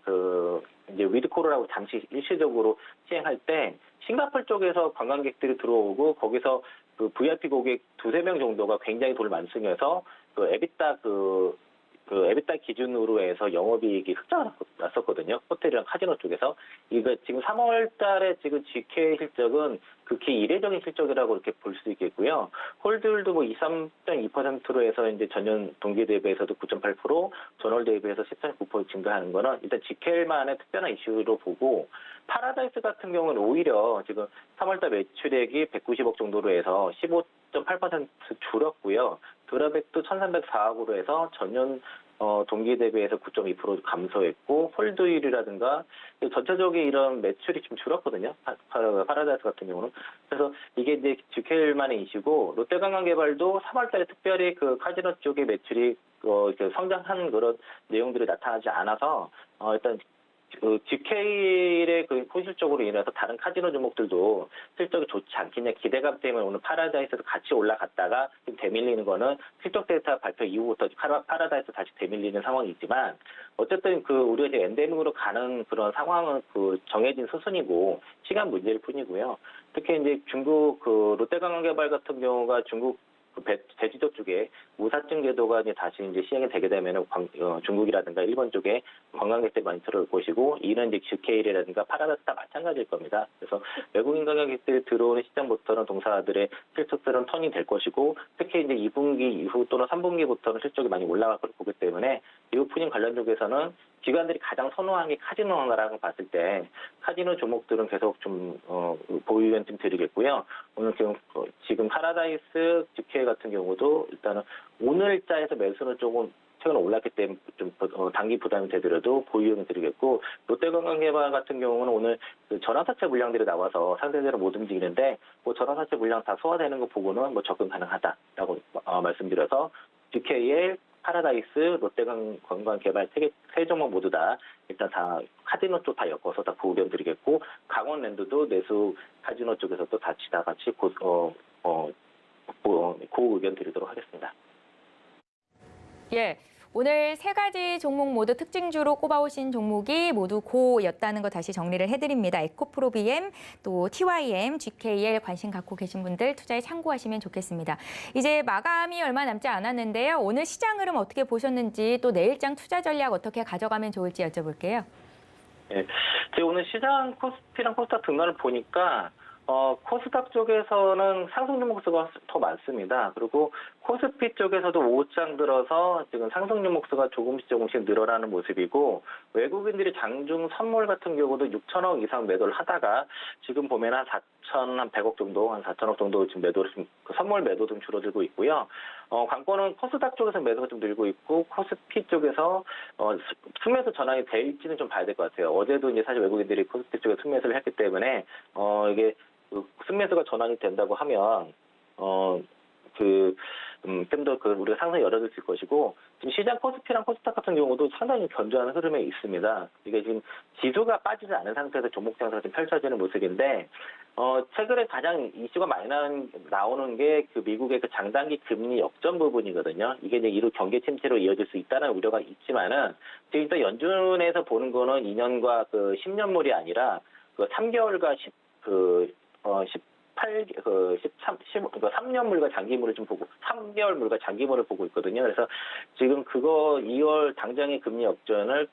이제 위드코로라고 잠시 일시적으로 시행할 때 싱가포르 쪽에서 관광객들이 들어오고 거기서 그 VIP 고객 두세 명 정도가 굉장히 돈을 많이 쓰면서 에비타 기준으로 해서 영업이익이 흑자가 났었거든요. 호텔이랑 카지노 쪽에서. 이거 지금 3월 달에 지금 GK 실적은 극히 이례적인 실적이라고 이렇게 볼 수 있겠고요. 홀드율도 뭐 23.2%로 해서 이제 전년 동기 대비해서도 9.8%, 전월 대비해서 10.9% 증가하는 거는 일단 GK만의 특별한 이슈로 보고 파라다이스 같은 경우는 오히려 지금 3월 달 매출액이 190억 정도로 해서 15.8% 줄었고요. 드라백도 1,304억으로 해서 전년 동기 대비해서 9.2% 감소했고 홀드율이라든가 전체적인 이런 매출이 좀 줄었거든요. 파라다이스 같은 경우는. 그래서 이게 이제 GK만의 이슈고 롯데관광개발도 3월달에 특별히 그 카지노 쪽의 매출이 성장한 그런 내용들이 나타나지 않아서 일단 GK의 그 손실적으로 인해서 다른 카지노 종목들도 실적이 좋지 않겠냐 기대감 때문에 오늘 파라다이스도 같이 올라갔다가 지금 되밀리는 거는 실적 데이터 발표 이후부터 파라다이스 다시 되밀리는 상황이지만 어쨌든 우리가 이제 엔데믹으로 가는 그런 상황은 정해진 수순이고 시간 문제일 뿐이고요. 특히 이제 중국 롯데관광개발 같은 경우가 중국 대지적 쪽에 무사증 제도가 이제 다시 이제 시행이 되게 되면은 중국이라든가 일본 쪽에 관광객들이 많이 들어올 것이고 이는 이제 GK라든가 파라다이스 다 마찬가지일 겁니다. 그래서 외국인 관광객들이 들어오는 시장부터는 동사들의 실적들은 턴이 될 것이고 특히 이제 2분기 이후 또는 3분기부터는 실적이 많이 올라갈 걸 보기 때문에 리오프닝 관련 쪽에서는 기관들이 가장 선호한 게 카지노라고 봤을 때 카지노 종목들은 계속 좀 보유 의견 좀 드리겠고요. 오늘 지금 파라다이스, GK 같은 경우도 일단은 오늘자에서 매수는 조금 최근에 올랐기 때문에 좀 단기 부담이 되더라도 보유 의견 드리겠고, 롯데관광개발 같은 경우는 오늘 그 전환사채 물량들이 나와서 상대적으로 못 움직이는데 뭐 전환사채 물량 다 소화되는 거 보고는 뭐 접근 가능하다라고 말씀드려서 GKL, 파라다이스, 롯데관광개발 세 종목 모두 다 일단 다 카지노 쪽 다 엮어서 다 보유 의견 드리겠고, 강원랜드도 내수 카지노 쪽에서 또 다 같이 고 의견 드리도록 하겠습니다. 예. 오늘 세 가지 종목 모두 특징주로 꼽아오신 종목이 모두 고였다는 거 다시 정리를 해드립니다. 에코프로비엠, 또 TYM, GKL 관심 갖고 계신 분들 투자에 참고하시면 좋겠습니다. 이제 마감이 얼마 남지 않았는데요. 오늘 시장 흐름 어떻게 보셨는지, 또 내일장 투자 전략 어떻게 가져가면 좋을지 여쭤볼게요. 네, 제가 오늘 시장 코스피랑 코스닥 등락을 보니까 코스닥 쪽에서는 상승 종목수가 더 많습니다. 그리고 코스피 쪽에서도 5장 들어서 지금 상승 종목수가 조금씩 늘어나는 모습이고, 외국인들이 장중 선물 같은 경우도 6천억 이상 매도를 하다가 지금 보면 한 4,100억 정도, 한 4천억 정도 지금 매도를 선물 매도 좀 줄어들고 있고요. 관건은 코스닥 쪽에서 매도가 좀 늘고 있고, 코스피 쪽에서 승매수 전환이 될지는 좀 봐야 될 것 같아요. 어제도 이제 사실 외국인들이 코스피 쪽에 승매수를 했기 때문에 이게 승매수가 전환이 된다고 하면 좀 더 우리가 상승이 열어질 것이고, 지금 시장 코스피랑 코스닥 같은 경우도 상당히 견조한 흐름에 있습니다. 이게 지금 지수가 빠지지 않은 상태에서 종목 장세가 좀 펼쳐지는 모습인데, 최근에 가장 이슈가 많이 나오는 게 그 미국의 그 장단기 금리 역전 부분이거든요. 이게 이제 이후 경기 침체로 이어질 수 있다는 우려가 있지만은, 지금 일단 연준에서 보는 거는 2년과 그 10년물이 아니라 그 3개월과 3년물과 장기물을 좀 보고, 3개월물과 장기물을 보고 있거든요. 그래서 지금 그거 2월 당장의 금리 역전을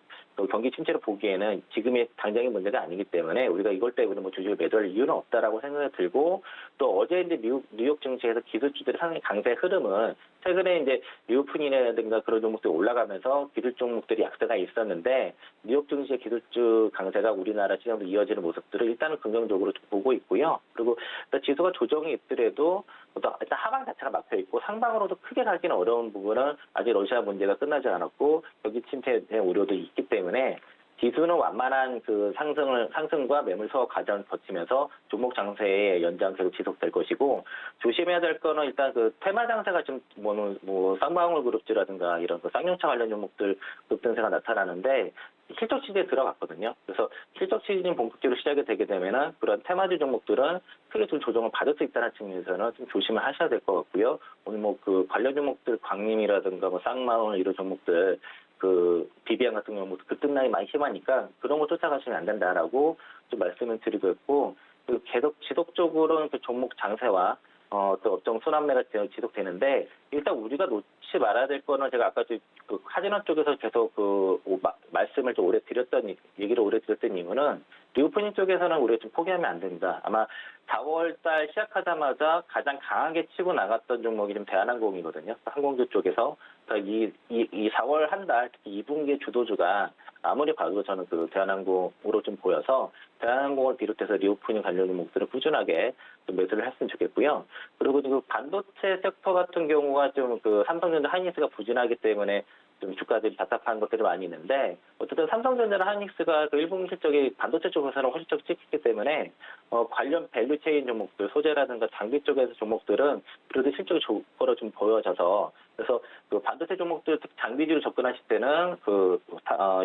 경기 침체로 보기에는 지금의 당장의 문제가 아니기 때문에 우리가 이걸 때문에 뭐 주식을 매도할 이유는 없다라고 생각이 들고, 또 어제 이제 뉴욕 증시에서 기술주들의 상당히 강세 흐름은 최근에 이제 리오프닝이라든가 그런 종목들이 올라가면서 기술 종목들이 약세가 있었는데, 뉴욕 증시의 기술주 강세가 우리나라 시장도 이어지는 모습들을 일단은 긍정적으로 좀 보고 있고요. 그리고 지수가 조정이 있더라도 일단 하방 자체가 막혀 있고, 상방으로도 크게 가기는 어려운 부분은 아직 러시아 문제가 끝나지 않았고 경기 침체에 대한 우려도 있기 때문에 지수는 완만한 그 상승과 매물 소화 과정을 거치면서 종목 장세의 연장 계속 지속될 것이고, 조심해야 될 거는 일단 그 테마 장세가 좀 뭐 쌍방울 그룹주라든가 이런 그 쌍용차 관련 종목들 급등세가 나타나는데 실적 시즌에 들어갔거든요. 그래서 실적 시즌이 본격적으로 시작이 되게 되면은 그런 테마주 종목들은 크게 좀 조정을 받을 수 있다는 측면에서는 좀 조심을 하셔야 될 것 같고요. 오늘 뭐 그 관련 종목들 광림이라든가 뭐 쌍마울 이런 종목들 그 비비안 같은 경우 급등락이 많이 심하니까 그런 거 쫓아가시면 안 된다라고 좀 말씀을 드리고 있고, 계속 지속적으로는 그 종목 장세와 또 업종 순환매가 지속되는데, 일단 우리가 놓지 말아야 될 거는 제가 아까 그 카지노 쪽에서 계속 말씀을 좀 얘기를 오래 드렸던 이유는, 리오프닝 쪽에서는 우리가 좀 포기하면 안 된다. 아마 4월달 시작하자마자 가장 강하게 치고 나갔던 종목이 좀 대한항공이거든요. 항공주 쪽에서. 이 4월 한 달, 특히 2분기 주도주가 아무리 봐도 저는 그 대한항공으로 좀 보여서, 대한항공을 비롯해서 리오프닝 관련 종목들을 꾸준하게 좀 매수를 했으면 좋겠고요. 그리고 그 반도체 섹터 같은 경우가 좀 그 삼성전자 하이닉스가 부진하기 때문에 좀 주가들이 답답한 것들이 많이 있는데, 어쨌든 삼성전자나 하이닉스가 그 1분기 실적이 반도체 쪽에서는 훨씬 찍히기 때문에 관련 밸류체인 종목들, 소재라든가 장비 쪽에서 종목들은 그래도 실적이 좋거로 좀 보여져서, 그래서 그 반도체 종목들 장비주로 접근하실 때는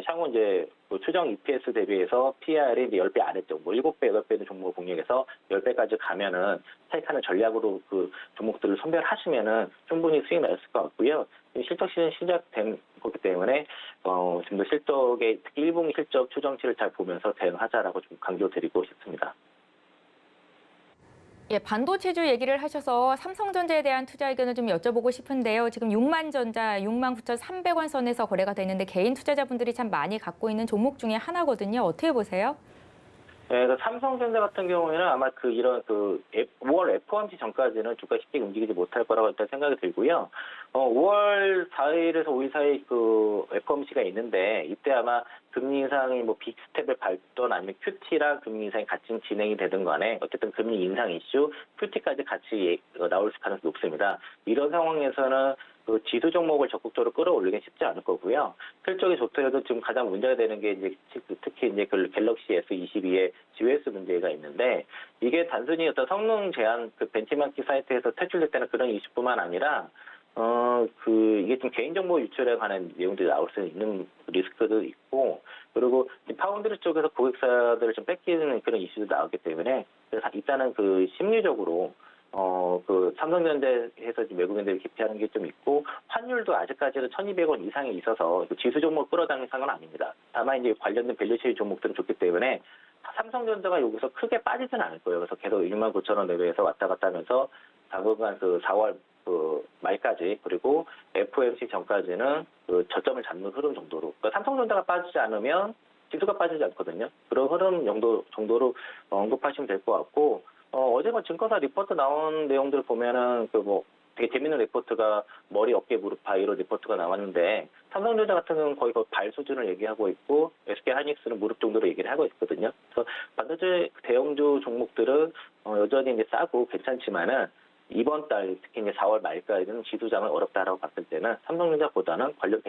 향후 이제 추정 EPS 대비해서 PR이 이제 10배 아래쪽, 뭐 7배, 8배는 종목을 공략해서 10배까지 가면은 차익하는 전략으로 그 종목들을 선별하시면은 충분히 수익 날 것 같고요. 실적 시즌 시작된 거기 때문에 좀 더 실적의 특히 1분기 실적 추정치를 잘 보면서 대응하자라고 좀 강조드리고 싶습니다. 예, 반도체주 얘기를 하셔서 삼성전자에 대한 투자 의견을 좀 여쭤보고 싶은데요. 지금 6만전자 69,300원 선에서 거래가 되는데 개인 투자자분들이 참 많이 갖고 있는 종목 중에 하나거든요. 어떻게 보세요? 네, 삼성전자 같은 경우에는 아마 5월 FOMC 전까지는 주가 쉽게 움직이지 못할 거라고 일단 생각이 들고요. 5월 4일에서 5일 사이 그 FOMC가 있는데 이때 아마 금리 인상이 뭐 빅스텝을 밟던 아니면 QT랑 금리 인상이 같이 진행이 되든 간에 어쨌든 금리 인상 이슈, QT까지 같이 나올 가능성이 높습니다. 이런 상황에서는 그 지수 종목을 적극적으로 끌어올리긴 쉽지 않을 거고요. 실적이 좋더라도 지금 가장 문제가 되는 게 이제 특히 이제 그 갤럭시 S22의 GOS 문제가 있는데 이게 단순히 어떤 성능 제한 그 벤치마킹 사이트에서 퇴출될 때는 그런 이슈뿐만 아니라 이게 좀 개인정보 유출에 관한 내용들이 나올 수 있는 리스크도 있고, 그리고 파운드리 쪽에서 고객사들을 좀 뺏기는 그런 이슈도 나오기 때문에, 그래서 일단은 그 심리적으로, 그 삼성전자에서 외국인들을 기피하는 게 좀 있고, 환율도 아직까지는 1,200원 이상이 있어서 지수 종목을 끌어당기는 상황은 아닙니다. 다만 이제 관련된 밸류체인 종목들은 좋기 때문에, 삼성전자가 여기서 크게 빠지진 않을 거예요. 그래서 계속 19,000원 내외에서 왔다 갔다 하면서 당분간 그 4월 그 말까지 그리고 FOMC 전까지는 그 저점을 잡는 흐름 정도로, 그러니까 삼성전자가 빠지지 않으면 지수가 빠지지 않거든요. 그런 흐름 정도로 언급하시면 될 것 같고, 어제 뭐 증권사 리포트 나온 내용들 보면은 그 뭐 되게 재밌는 리포트가 머리, 어깨, 무릎, 바 이런 리포트가 나왔는데, 삼성전자 같은 경우는 거의 발 수준을 얘기하고 있고 SK 하이닉스는 무릎 정도로 얘기를 하고 있거든요. 그래서 반도체 대형주 종목들은 여전히 이제 싸고 괜찮지만은 이번 달 특히 이제 4월 말까지는 지수장을 어렵다라고 봤을 때는 삼성전자보다는 관련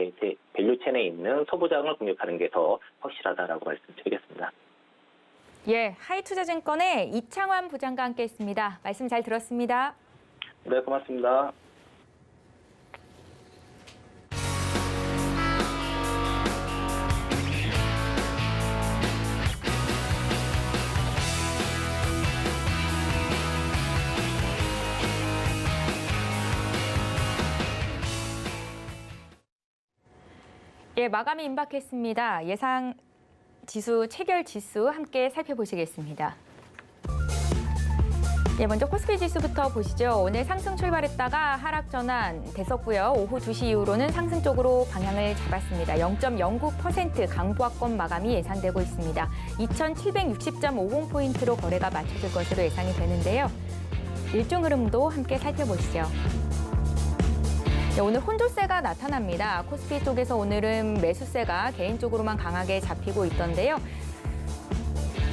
밸류체인에 있는 소부장을 공략하는 게 더 확실하다라고 말씀드리겠습니다. 예, 하이투자증권의 이창환 부장과 함께했습니다. 말씀 잘 들었습니다. 네, 고맙습니다. 예, 마감이 임박했습니다. 예상 지수, 체결 지수 함께 살펴보시겠습니다. 예, 먼저 코스피 지수부터 보시죠. 오늘 상승 출발했다가 하락 전환 됐었고요. 오후 2시 이후로는 상승 쪽으로 방향을 잡았습니다. 0.09% 강보합권 마감이 예상되고 있습니다. 2,760.50포인트로 거래가 맞춰질 것으로 예상이 되는데요. 일종 흐름도 함께 살펴보시죠. 네, 오늘 혼조세가 나타납니다. 코스피 쪽에서 오늘은 매수세가 개인 쪽으로만 강하게 잡히고 있던데요.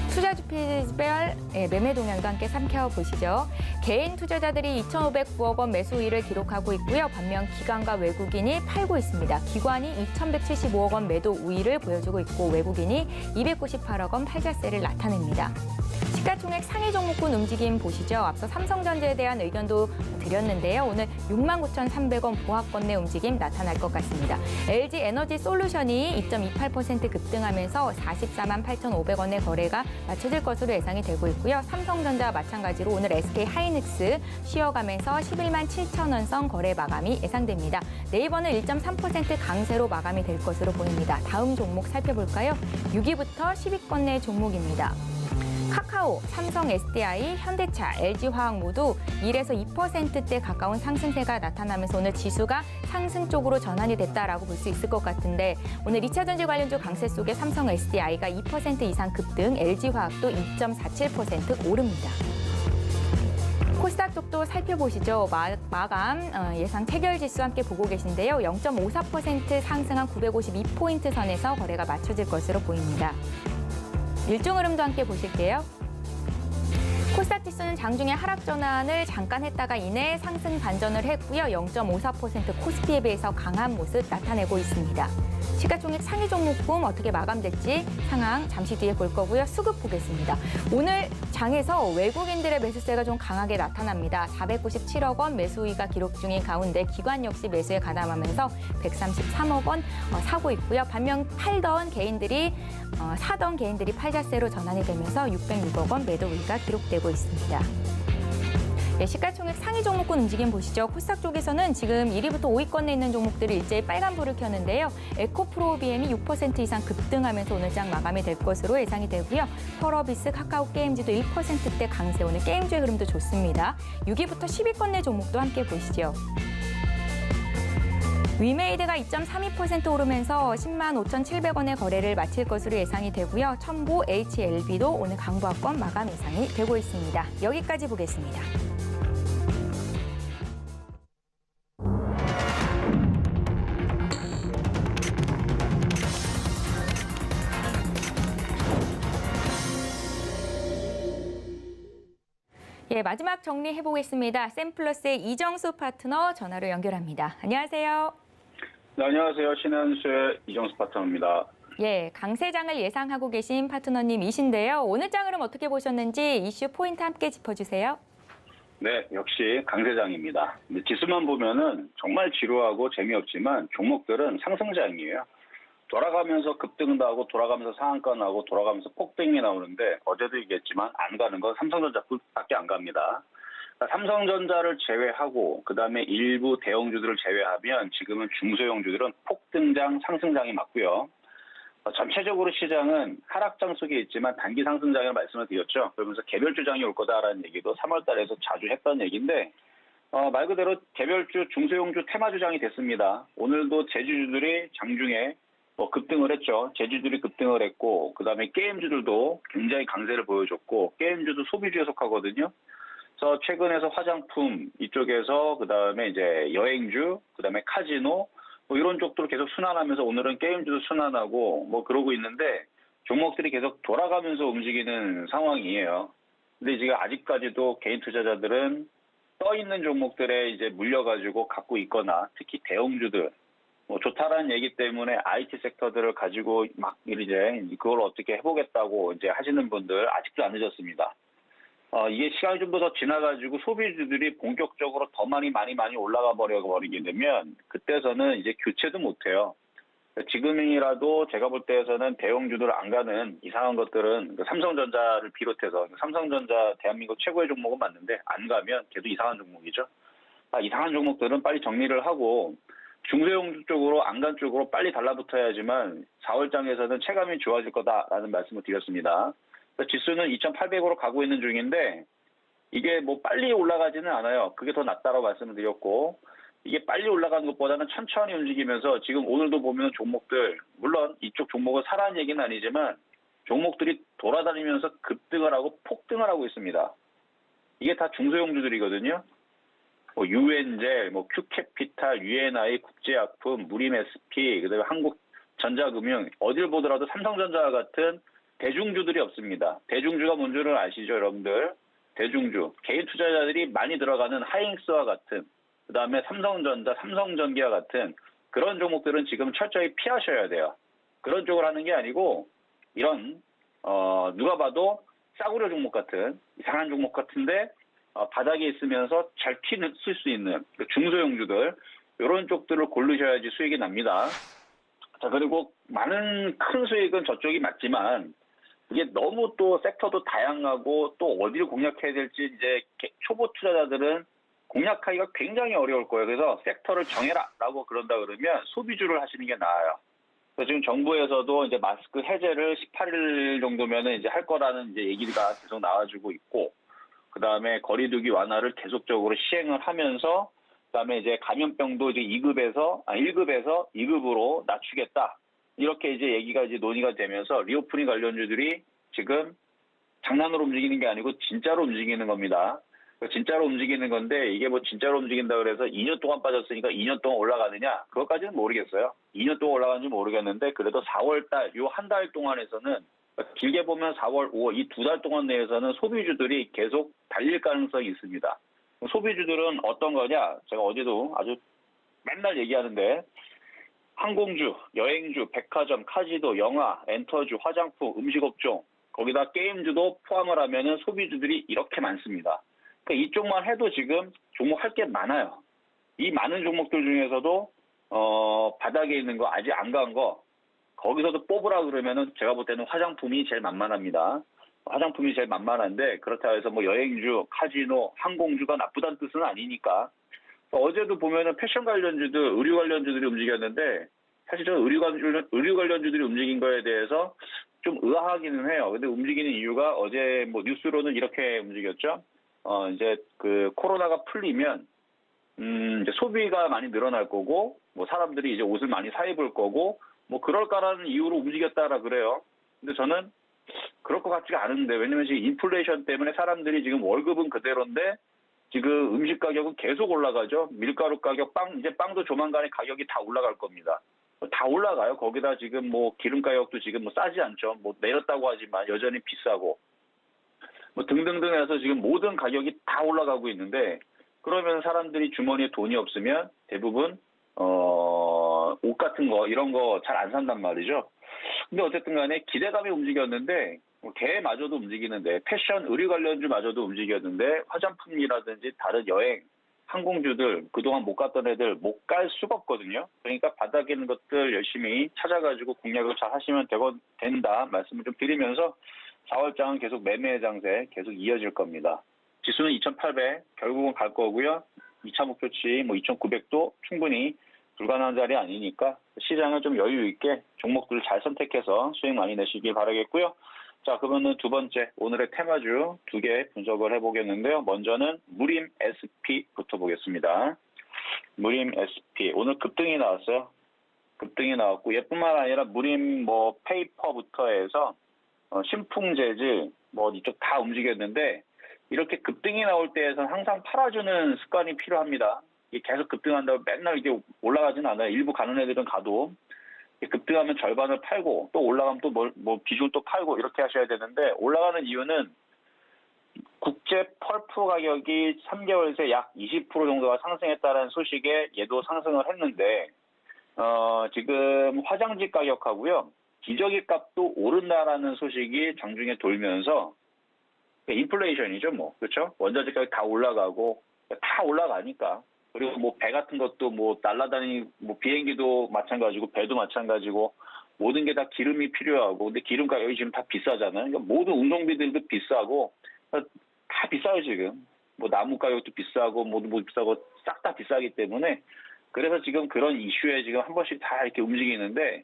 투자주별 매매 동향도 함께 살펴보시죠. 개인 투자자들이 2,509억 원 매수 우위를 기록하고 있고요. 반면 기관과 외국인이 팔고 있습니다. 기관이 2,175억 원 매도 우위를 보여주고 있고 외국인이 298억 원 팔자세를 나타냅니다. 시가총액 상위 종목군 움직임 보시죠. 앞서 삼성전자에 대한 의견도 드렸는데요. 오늘 69,300원 보합권 내 움직임 나타날 것 같습니다. LG 에너지 솔루션이 2.28% 급등하면서 44만 8,500원의 거래가 맞춰질 것으로 예상이 되고 있고요. 삼성전자와 마찬가지로 오늘 SK 하이닉스 쉬어가면서 11만 7천 원선 거래 마감이 예상됩니다. 네이버는 1.3% 강세로 마감이 될 것으로 보입니다. 다음 종목 살펴볼까요? 6위부터 10위권 내 종목입니다. 카카오, 삼성 SDI, 현대차, LG화학 모두 1에서 2%대 가까운 상승세가 나타나면서 오늘 지수가 상승 쪽으로 전환이 됐다라고 볼 수 있을 것 같은데 오늘 2차 전지 관련주 강세 속에 삼성 SDI가 2% 이상 급등, LG화학도 2.47% 오릅니다. 코스닥 쪽도 살펴보시죠. 마감 예상 체결 지수 함께 보고 계신데요. 0.54% 상승한 952포인트 선에서 거래가 맞춰질 것으로 보입니다. 일종 흐름도 함께 보실게요. 코스닥 지수는 장중에 하락 전환을 잠깐 했다가 이내 상승 반전을 했고요. 0.54% 코스피에 비해서 강한 모습 나타내고 있습니다. 시가총액 상위 종목군 어떻게 마감될지 상황 잠시 뒤에 볼 거고요. 수급 보겠습니다. 오늘 장에서 외국인들의 매수세가 좀 강하게 나타납니다. 497억 원 매수 우위가 기록 중인 가운데 기관 역시 매수에 가담하면서 133억 원 사고 있고요. 반면 사던 개인들이 팔자세로 전환이 되면서 606억 원 매도 우위가 기록되고 있습니다. 네, 시가총액 상위 종목군 움직임 보시죠. 코스닥 쪽에서는 지금 1위부터 5위권에 있는 종목들이 일제히 빨간불을 켰는데요. 에코프로비엠이 6% 이상 급등하면서 오늘 장 마감이 될 것으로 예상이 되고요. 펄어비스, 카카오게임즈도 1%대 강세, 오늘 게임주의 흐름도 좋습니다. 6위부터 10위권 내 종목도 함께 보시죠. 위메이드가 2.32% 오르면서 10만 5,700원의 거래를 마칠 것으로 예상이 되고요. 첨보, HLB도 오늘 강보합권 마감 예상이 되고 있습니다. 여기까지 보겠습니다. 네, 마지막 정리해 보겠습니다. 샘플러스의 이정수 파트너 전화로 연결합니다. 안녕하세요. 네, 안녕하세요. 신한수의 이정수 파트너입니다. 예, 강세장을 예상하고 계신 파트너님이신데요. 오늘 장 흐름 어떻게 보셨는지 이슈 포인트 함께 짚어주세요. 네, 역시 강세장입니다. 근데 지수만 보면은 정말 지루하고 재미없지만 종목들은 상승장이에요. 돌아가면서 급등도 하고 돌아가면서 상한가 나고 돌아가면서 폭등이 나오는데 어제도 얘기했지만 안 가는 건 삼성전자밖에 안 갑니다. 그러니까 삼성전자를 제외하고 그다음에 일부 대형주들을 제외하면 지금은 중소형주들은 폭등장, 상승장이 맞고요. 전체적으로 시장은 하락장 속에 있지만 단기 상승장이라고 말씀을 드렸죠. 그러면서 개별주장이 올 거다라는 얘기도 3월 달에서 자주 했던 얘기인데 말 그대로 개별주, 중소형주 테마주장이 됐습니다. 오늘도 제주주들이 장중에 급등을 했죠. 제주들이 급등을 했고 그다음에 게임주들도 굉장히 강세를 보여줬고 게임주도 소비주에 속하거든요. 그래서 최근에서 화장품 이쪽에서 그다음에 이제 여행주, 그다음에 카지노 이런 쪽도 계속 순환하면서 오늘은 게임주도 순환하고 그러고 있는데 종목들이 계속 돌아가면서 움직이는 상황이에요. 근데 지금 아직까지도 개인 투자자들은 떠 있는 종목들에 이제 물려가지고 갖고 있거나 특히 대형주들 좋다라는 얘기 때문에 IT 섹터들을 가지고 막 이제 그걸 어떻게 해보겠다고 이제 하시는 분들 아직도 안 늦었습니다. 이게 시간이 좀 더 지나가지고 소비주들이 본격적으로 더 많이 올라가 버리게 되면 그때서는 이제 교체도 못해요. 지금이라도 제가 볼 때에서는 대형주들 안 가는 이상한 것들은 삼성전자를 비롯해서 삼성전자 대한민국 최고의 종목은 맞는데 안 가면 걔도 이상한 종목이죠. 이상한 종목들은 빨리 정리를 하고 중소형주 쪽으로 안 간 쪽으로 빨리 달라붙어야지만 4월장에서는 체감이 좋아질 거다라는 말씀을 드렸습니다. 지수는 2,800으로 가고 있는 중인데 이게 빨리 올라가지는 않아요. 그게 더 낫다고 말씀을 드렸고 이게 빨리 올라가는 것보다는 천천히 움직이면서 지금 오늘도 보면 종목들 물론 이쪽 종목은 사라는 얘기는 아니지만 종목들이 돌아다니면서 급등을 하고 폭등을 하고 있습니다. 이게 다 중소형주들이거든요. 유엔젤, 큐캐피탈, UNI, 국제약품, 무림SP, 그다음에 한국전자금융 어딜 보더라도 삼성전자와 같은 대중주들이 없습니다. 대중주가 뭔지를 아시죠, 여러분들? 대중주, 개인 투자자들이 많이 들어가는 하이닉스와 같은, 그 다음에 삼성전자, 삼성전기와 같은 그런 종목들은 지금 철저히 피하셔야 돼요. 그런 쪽을 하는 게 아니고 이런 누가 봐도 싸구려 종목 같은 이상한 종목 같은데 바닥에 있으면서 잘 쓸 수 있는 중소형주들 이런 쪽들을 고르셔야지 수익이 납니다. 자, 그리고 많은 큰 수익은 저쪽이 맞지만 이게 너무 또 섹터도 다양하고 또 어디를 공략해야 될지 이제 초보 투자자들은 공략하기가 굉장히 어려울 거예요. 그래서 섹터를 정해라라고 그런다 그러면 소비주를 하시는 게 나아요. 그래서 지금 정부에서도 이제 마스크 해제를 18일 정도면은 이제 할 거라는 이제 얘기가 계속 나와주고 있고, 그 다음에 거리두기 완화를 계속적으로 시행을 하면서, 그 다음에 이제 감염병도 이제 1급에서 2급으로 낮추겠다. 이렇게 이제 얘기가 이제 논의가 되면서 리오프닝 관련주들이 지금 장난으로 움직이는 게 아니고 진짜로 움직이는 겁니다. 진짜로 움직이는 건데 이게 진짜로 움직인다 그래서 2년 동안 빠졌으니까 2년 동안 올라가느냐? 그것까지는 모르겠어요. 2년 동안 올라가는지 모르겠는데 그래도 4월달 요 한 달 동안에서는 길게 보면 4월, 5월 이 2달 동안 내에서는 소비주들이 계속 달릴 가능성이 있습니다. 소비주들은 어떤 거냐? 제가 어제도 아주 맨날 얘기하는데 항공주, 여행주, 백화점, 카지노, 영화, 엔터주, 화장품, 음식업종 거기다 게임주도 포함을 하면은 소비주들이 이렇게 많습니다. 그러니까 이쪽만 해도 지금 종목 할 게 많아요. 이 많은 종목들 중에서도 바닥에 있는 거 아직 안 간 거 거기서도 뽑으라 그러면은 제가 볼 때는 화장품이 제일 만만합니다. 화장품이 제일 만만한데 그렇다고 해서 여행주, 카지노, 항공주가 나쁘다는 뜻은 아니니까. 어제도 보면은 패션 관련주들, 의류 관련주들이 움직였는데 사실 저는 의류 관련주들이 움직인 거에 대해서 좀 의아하기는 해요. 근데 움직이는 이유가 어제 뉴스로는 이렇게 움직였죠. 이제 코로나가 풀리면 이제 소비가 많이 늘어날 거고 사람들이 이제 옷을 많이 사 입을 거고 그럴까라는 이유로 움직였다라 그래요. 근데 저는 그럴 것 같지가 않은데 왜냐면 지금 인플레이션 때문에 사람들이 지금 월급은 그대로인데 지금 음식 가격은 계속 올라가죠. 밀가루 가격, 이제 빵도 조만간에 가격이 다 올라갈 겁니다. 다 올라가요. 거기다 지금 기름 가격도 지금 싸지 않죠. 내렸다고 하지만 여전히 비싸고. 뭐 등등등 해서 지금 모든 가격이 다 올라가고 있는데 그러면 사람들이 주머니에 돈이 없으면 대부분 옷 같은 거 이런 거 잘 안 산단 말이죠. 근데 어쨌든 간에 기대감이 움직였는데 뭐 개마저도 움직이는데 패션 의류 관련주마저도 움직였는데 화장품이라든지 다른 여행 항공주들 그동안 못 갔던 애들 못 갈 수가 없거든요. 그러니까 바닥에 있는 것들 열심히 찾아가지고 공략을 잘 하시면 된다 말씀을 좀 드리면서 4월장은 계속 매매 장세 계속 이어질 겁니다. 지수는 2,800 결국은 갈 거고요. 2차 목표치 뭐 2,900도 충분히 불가능한 자리 아니니까 시장을 좀 여유 있게 종목들을 잘 선택해서 수익 많이 내시길 바라겠고요. 자, 그러면은 두 번째 오늘의 테마주 두 개 분석을 해보겠는데요. 먼저는 무림 SP부터 보겠습니다. 무림 SP 오늘 급등이 나왔어요. 급등이 나왔고 얘뿐만 아니라 무림 뭐 페이퍼부터 해서 신풍재질 뭐 이쪽 다 움직였는데 이렇게 급등이 나올 때에선 항상 팔아주는 습관이 필요합니다. 이게 계속 급등한다고 맨날 이게 올라가지는 않아요. 일부 가는 애들은 가도 급등하면 절반을 팔고 또 올라가면 또 뭐 비중을 또 팔고 이렇게 하셔야 되는데 올라가는 이유는 국제 펄프 가격이 3개월 새 약 20% 정도가 상승했다는 소식에 얘도 상승을 했는데 지금 화장지 가격하고요. 기저귀 값도 오른다라는 소식이 장중에 돌면서 인플레이션이죠, 뭐. 그렇죠? 원자재 가격 다 올라가고 다 올라가니까. 그리고 뭐 배 같은 것도 뭐 날아다니는 뭐 비행기도 마찬가지고 배도 마찬가지고 모든 게 다 기름이 필요하고 근데 기름 가격이 지금 다 비싸잖아요. 그러니까 모든 운송비들도 비싸고 다 비싸요 지금. 뭐 나무 가격도 비싸고 모두 비싸고 싹 다 비싸기 때문에 그래서 지금 그런 이슈에 지금 한 번씩 다 이렇게 움직이는데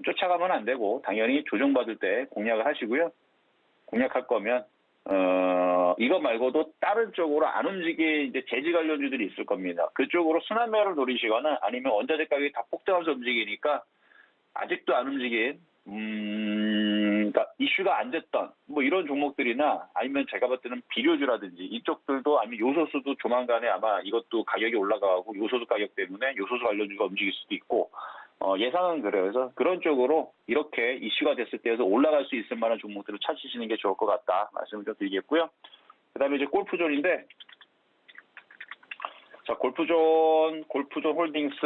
쫓아가면 안 되고 당연히 조정받을 때 공략을 하시고요. 공략할 거면 이거 말고도 다른 쪽으로 안 움직인 이제 재지 관련주들이 있을 겁니다. 그쪽으로 순환매를 노리시거나 아니면 원자재 가격이 다 폭등하면서 움직이니까 아직도 안 움직인 그러니까 이슈가 안 됐던 뭐 이런 종목들이나 아니면 제가 봤을 때는 비료주라든지 이쪽들도 아니면 요소수도 조만간에 아마 이것도 가격이 올라가고 요소수 가격 때문에 요소수 관련주가 움직일 수도 있고 예상은 그래요. 그래서 그런 쪽으로 이렇게 이슈가 됐을 때에서 올라갈 수 있을 만한 종목들을 찾으시는 게 좋을 것 같다 말씀을 좀 드리겠고요. 그다음에 이제 골프존인데 자 골프존 홀딩스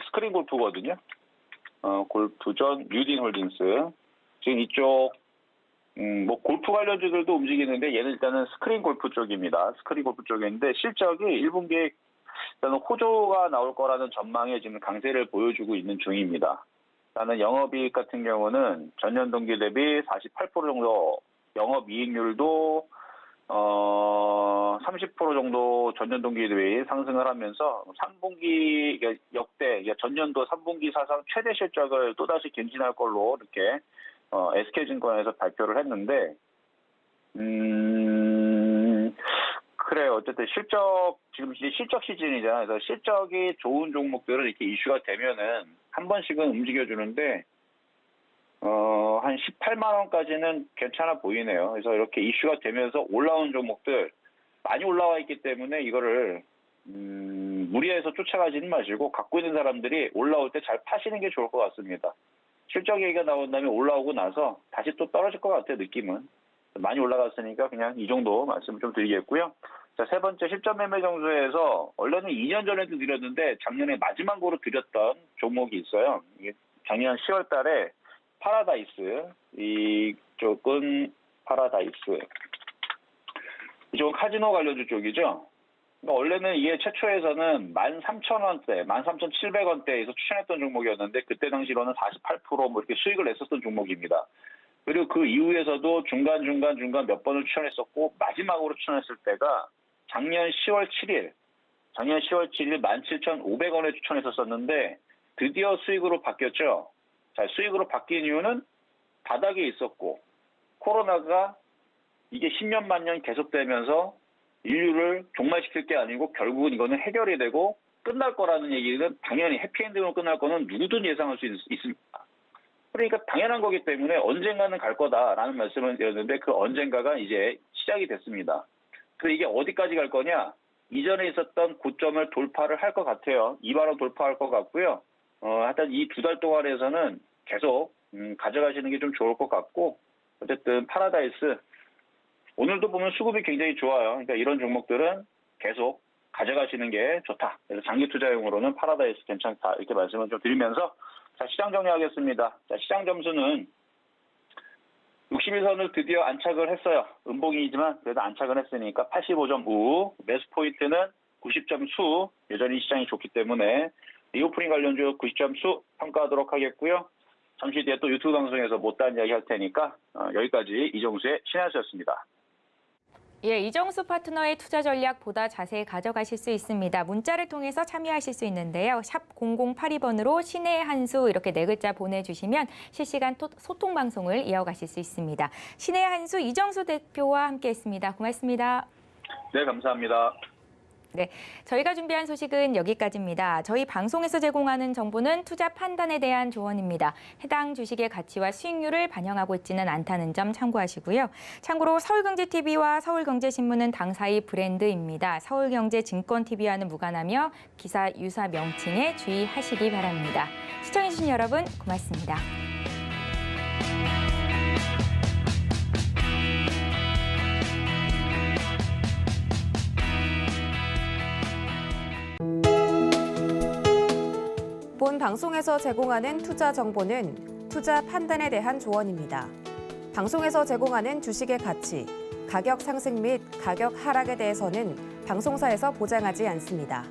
스크린 골프거든요. 골프존 뉴딘 홀딩스 지금 이쪽 뭐 골프 관련주들도 움직이는데 얘는 일단은 스크린 골프 쪽입니다. 스크린 골프 쪽인데 실적이 1분기에 일단은 호조가 나올 거라는 전망에 지금 강세를 보여주고 있는 중입니다. 일단은 영업이익 같은 경우는 전년 동기 대비 48% 정도 영업이익률도 30% 정도 전년 동기 대비 상승을 하면서 3분기 역대 전년도 3분기 사상 최대 실적을 또다시 갱신할 걸로 이렇게 SK증권에서 발표를 했는데 그래요. 어쨌든 지금 이제 실적 시즌이잖아요. 그래서 실적이 좋은 종목들은 이렇게 이슈가 되면은 한 번씩은 움직여주는데 한 18만 원까지는 괜찮아 보이네요. 그래서 이렇게 이슈가 되면서 올라온 종목들 많이 올라와 있기 때문에 이거를 무리해서 쫓아가지는 마시고 갖고 있는 사람들이 올라올 때 잘 파시는 게 좋을 것 같습니다. 실적 얘기가 나온 다음에 올라오고 나서 다시 또 떨어질 것 같아요. 느낌은. 많이 올라갔으니까 그냥 이 정도 말씀을 좀 드리겠고요. 자, 세 번째 실전 매매 정수에서 원래는 2년 전에도 드렸는데 작년에 마지막으로 드렸던 종목이 있어요. 이게 작년 10월 달에 파라다이스 이쪽은 파라다이스 이쪽은 카지노 관련주 쪽이죠. 그러니까 원래는 이게 최초에서는 13,000원대, 13,700원대에서 추천했던 종목이었는데 그때 당시로는 48% 이렇게 수익을 냈었던 종목입니다. 그리고 그 이후에서도 중간 몇 번을 추천했었고 마지막으로 추천했을 때가 작년 10월 7일 17,500원에 추천했었는데 드디어 수익으로 바뀌었죠. 자, 수익으로 바뀐 이유는 바닥에 있었고 코로나가 이게 10년 만년 계속되면서 인류를 종말시킬 게 아니고 결국은 이거는 해결이 되고 끝날 거라는 얘기는 당연히 해피엔딩으로 끝날 거는 누구든 예상할 수 있습니다. 그러니까 당연한 거기 때문에 언젠가는 갈 거다라는 말씀을 드렸는데 그 언젠가가 이제 시작이 됐습니다. 그래서 이게 어디까지 갈 거냐? 이전에 있었던 고점을 돌파를 할 것 같아요. 2만 원 돌파할 것 같고요. 하여튼 이 2달 동안에서는 계속 가져가시는 게 좀 좋을 것 같고 어쨌든 파라다이스 오늘도 보면 수급이 굉장히 좋아요. 그러니까 이런 종목들은 계속 가져가시는 게 좋다. 그래서 장기 투자용으로는 파라다이스 괜찮다. 이렇게 말씀을 좀 드리면서 자, 시장 정리하겠습니다. 자, 시장 점수는 61선을 드디어 안착을 했어요. 음봉이지만 그래도 안착을 했으니까 85점 우, 매수 포인트는 90점 수, 여전히 시장이 좋기 때문에 리오프닝 관련주 90점 수 평가하도록 하겠고요. 잠시 뒤에 또 유튜브 방송에서 못다한 이야기 할 테니까 여기까지 이정수의 신한수였습니다. 예, 이정수 파트너의 투자 전략 보다 자세히 가져가실 수 있습니다. 문자를 통해서 참여하실 수 있는데요. 샵 0082번으로 신의 한수 이렇게 4글자 보내주시면 실시간 소통 방송을 이어가실 수 있습니다. 신의 한수 이정수 대표와 함께했습니다. 고맙습니다. 네, 감사합니다. 네, 저희가 준비한 소식은 여기까지입니다. 저희 방송에서 제공하는 정보는 투자 판단에 대한 조언입니다. 해당 주식의 가치와 수익률을 반영하고 있지는 않다는 점 참고하시고요. 참고로 서울경제TV와 서울경제신문은 당사의 브랜드입니다. 서울경제증권TV와는 무관하며 기사 유사 명칭에 주의하시기 바랍니다. 시청해주신 여러분 고맙습니다. 본 방송에서 제공하는 투자 정보는 투자 판단에 대한 조언입니다. 방송에서 제공하는 주식의 가치, 가격 상승 및 가격 하락에 대해서는 방송사에서 보장하지 않습니다.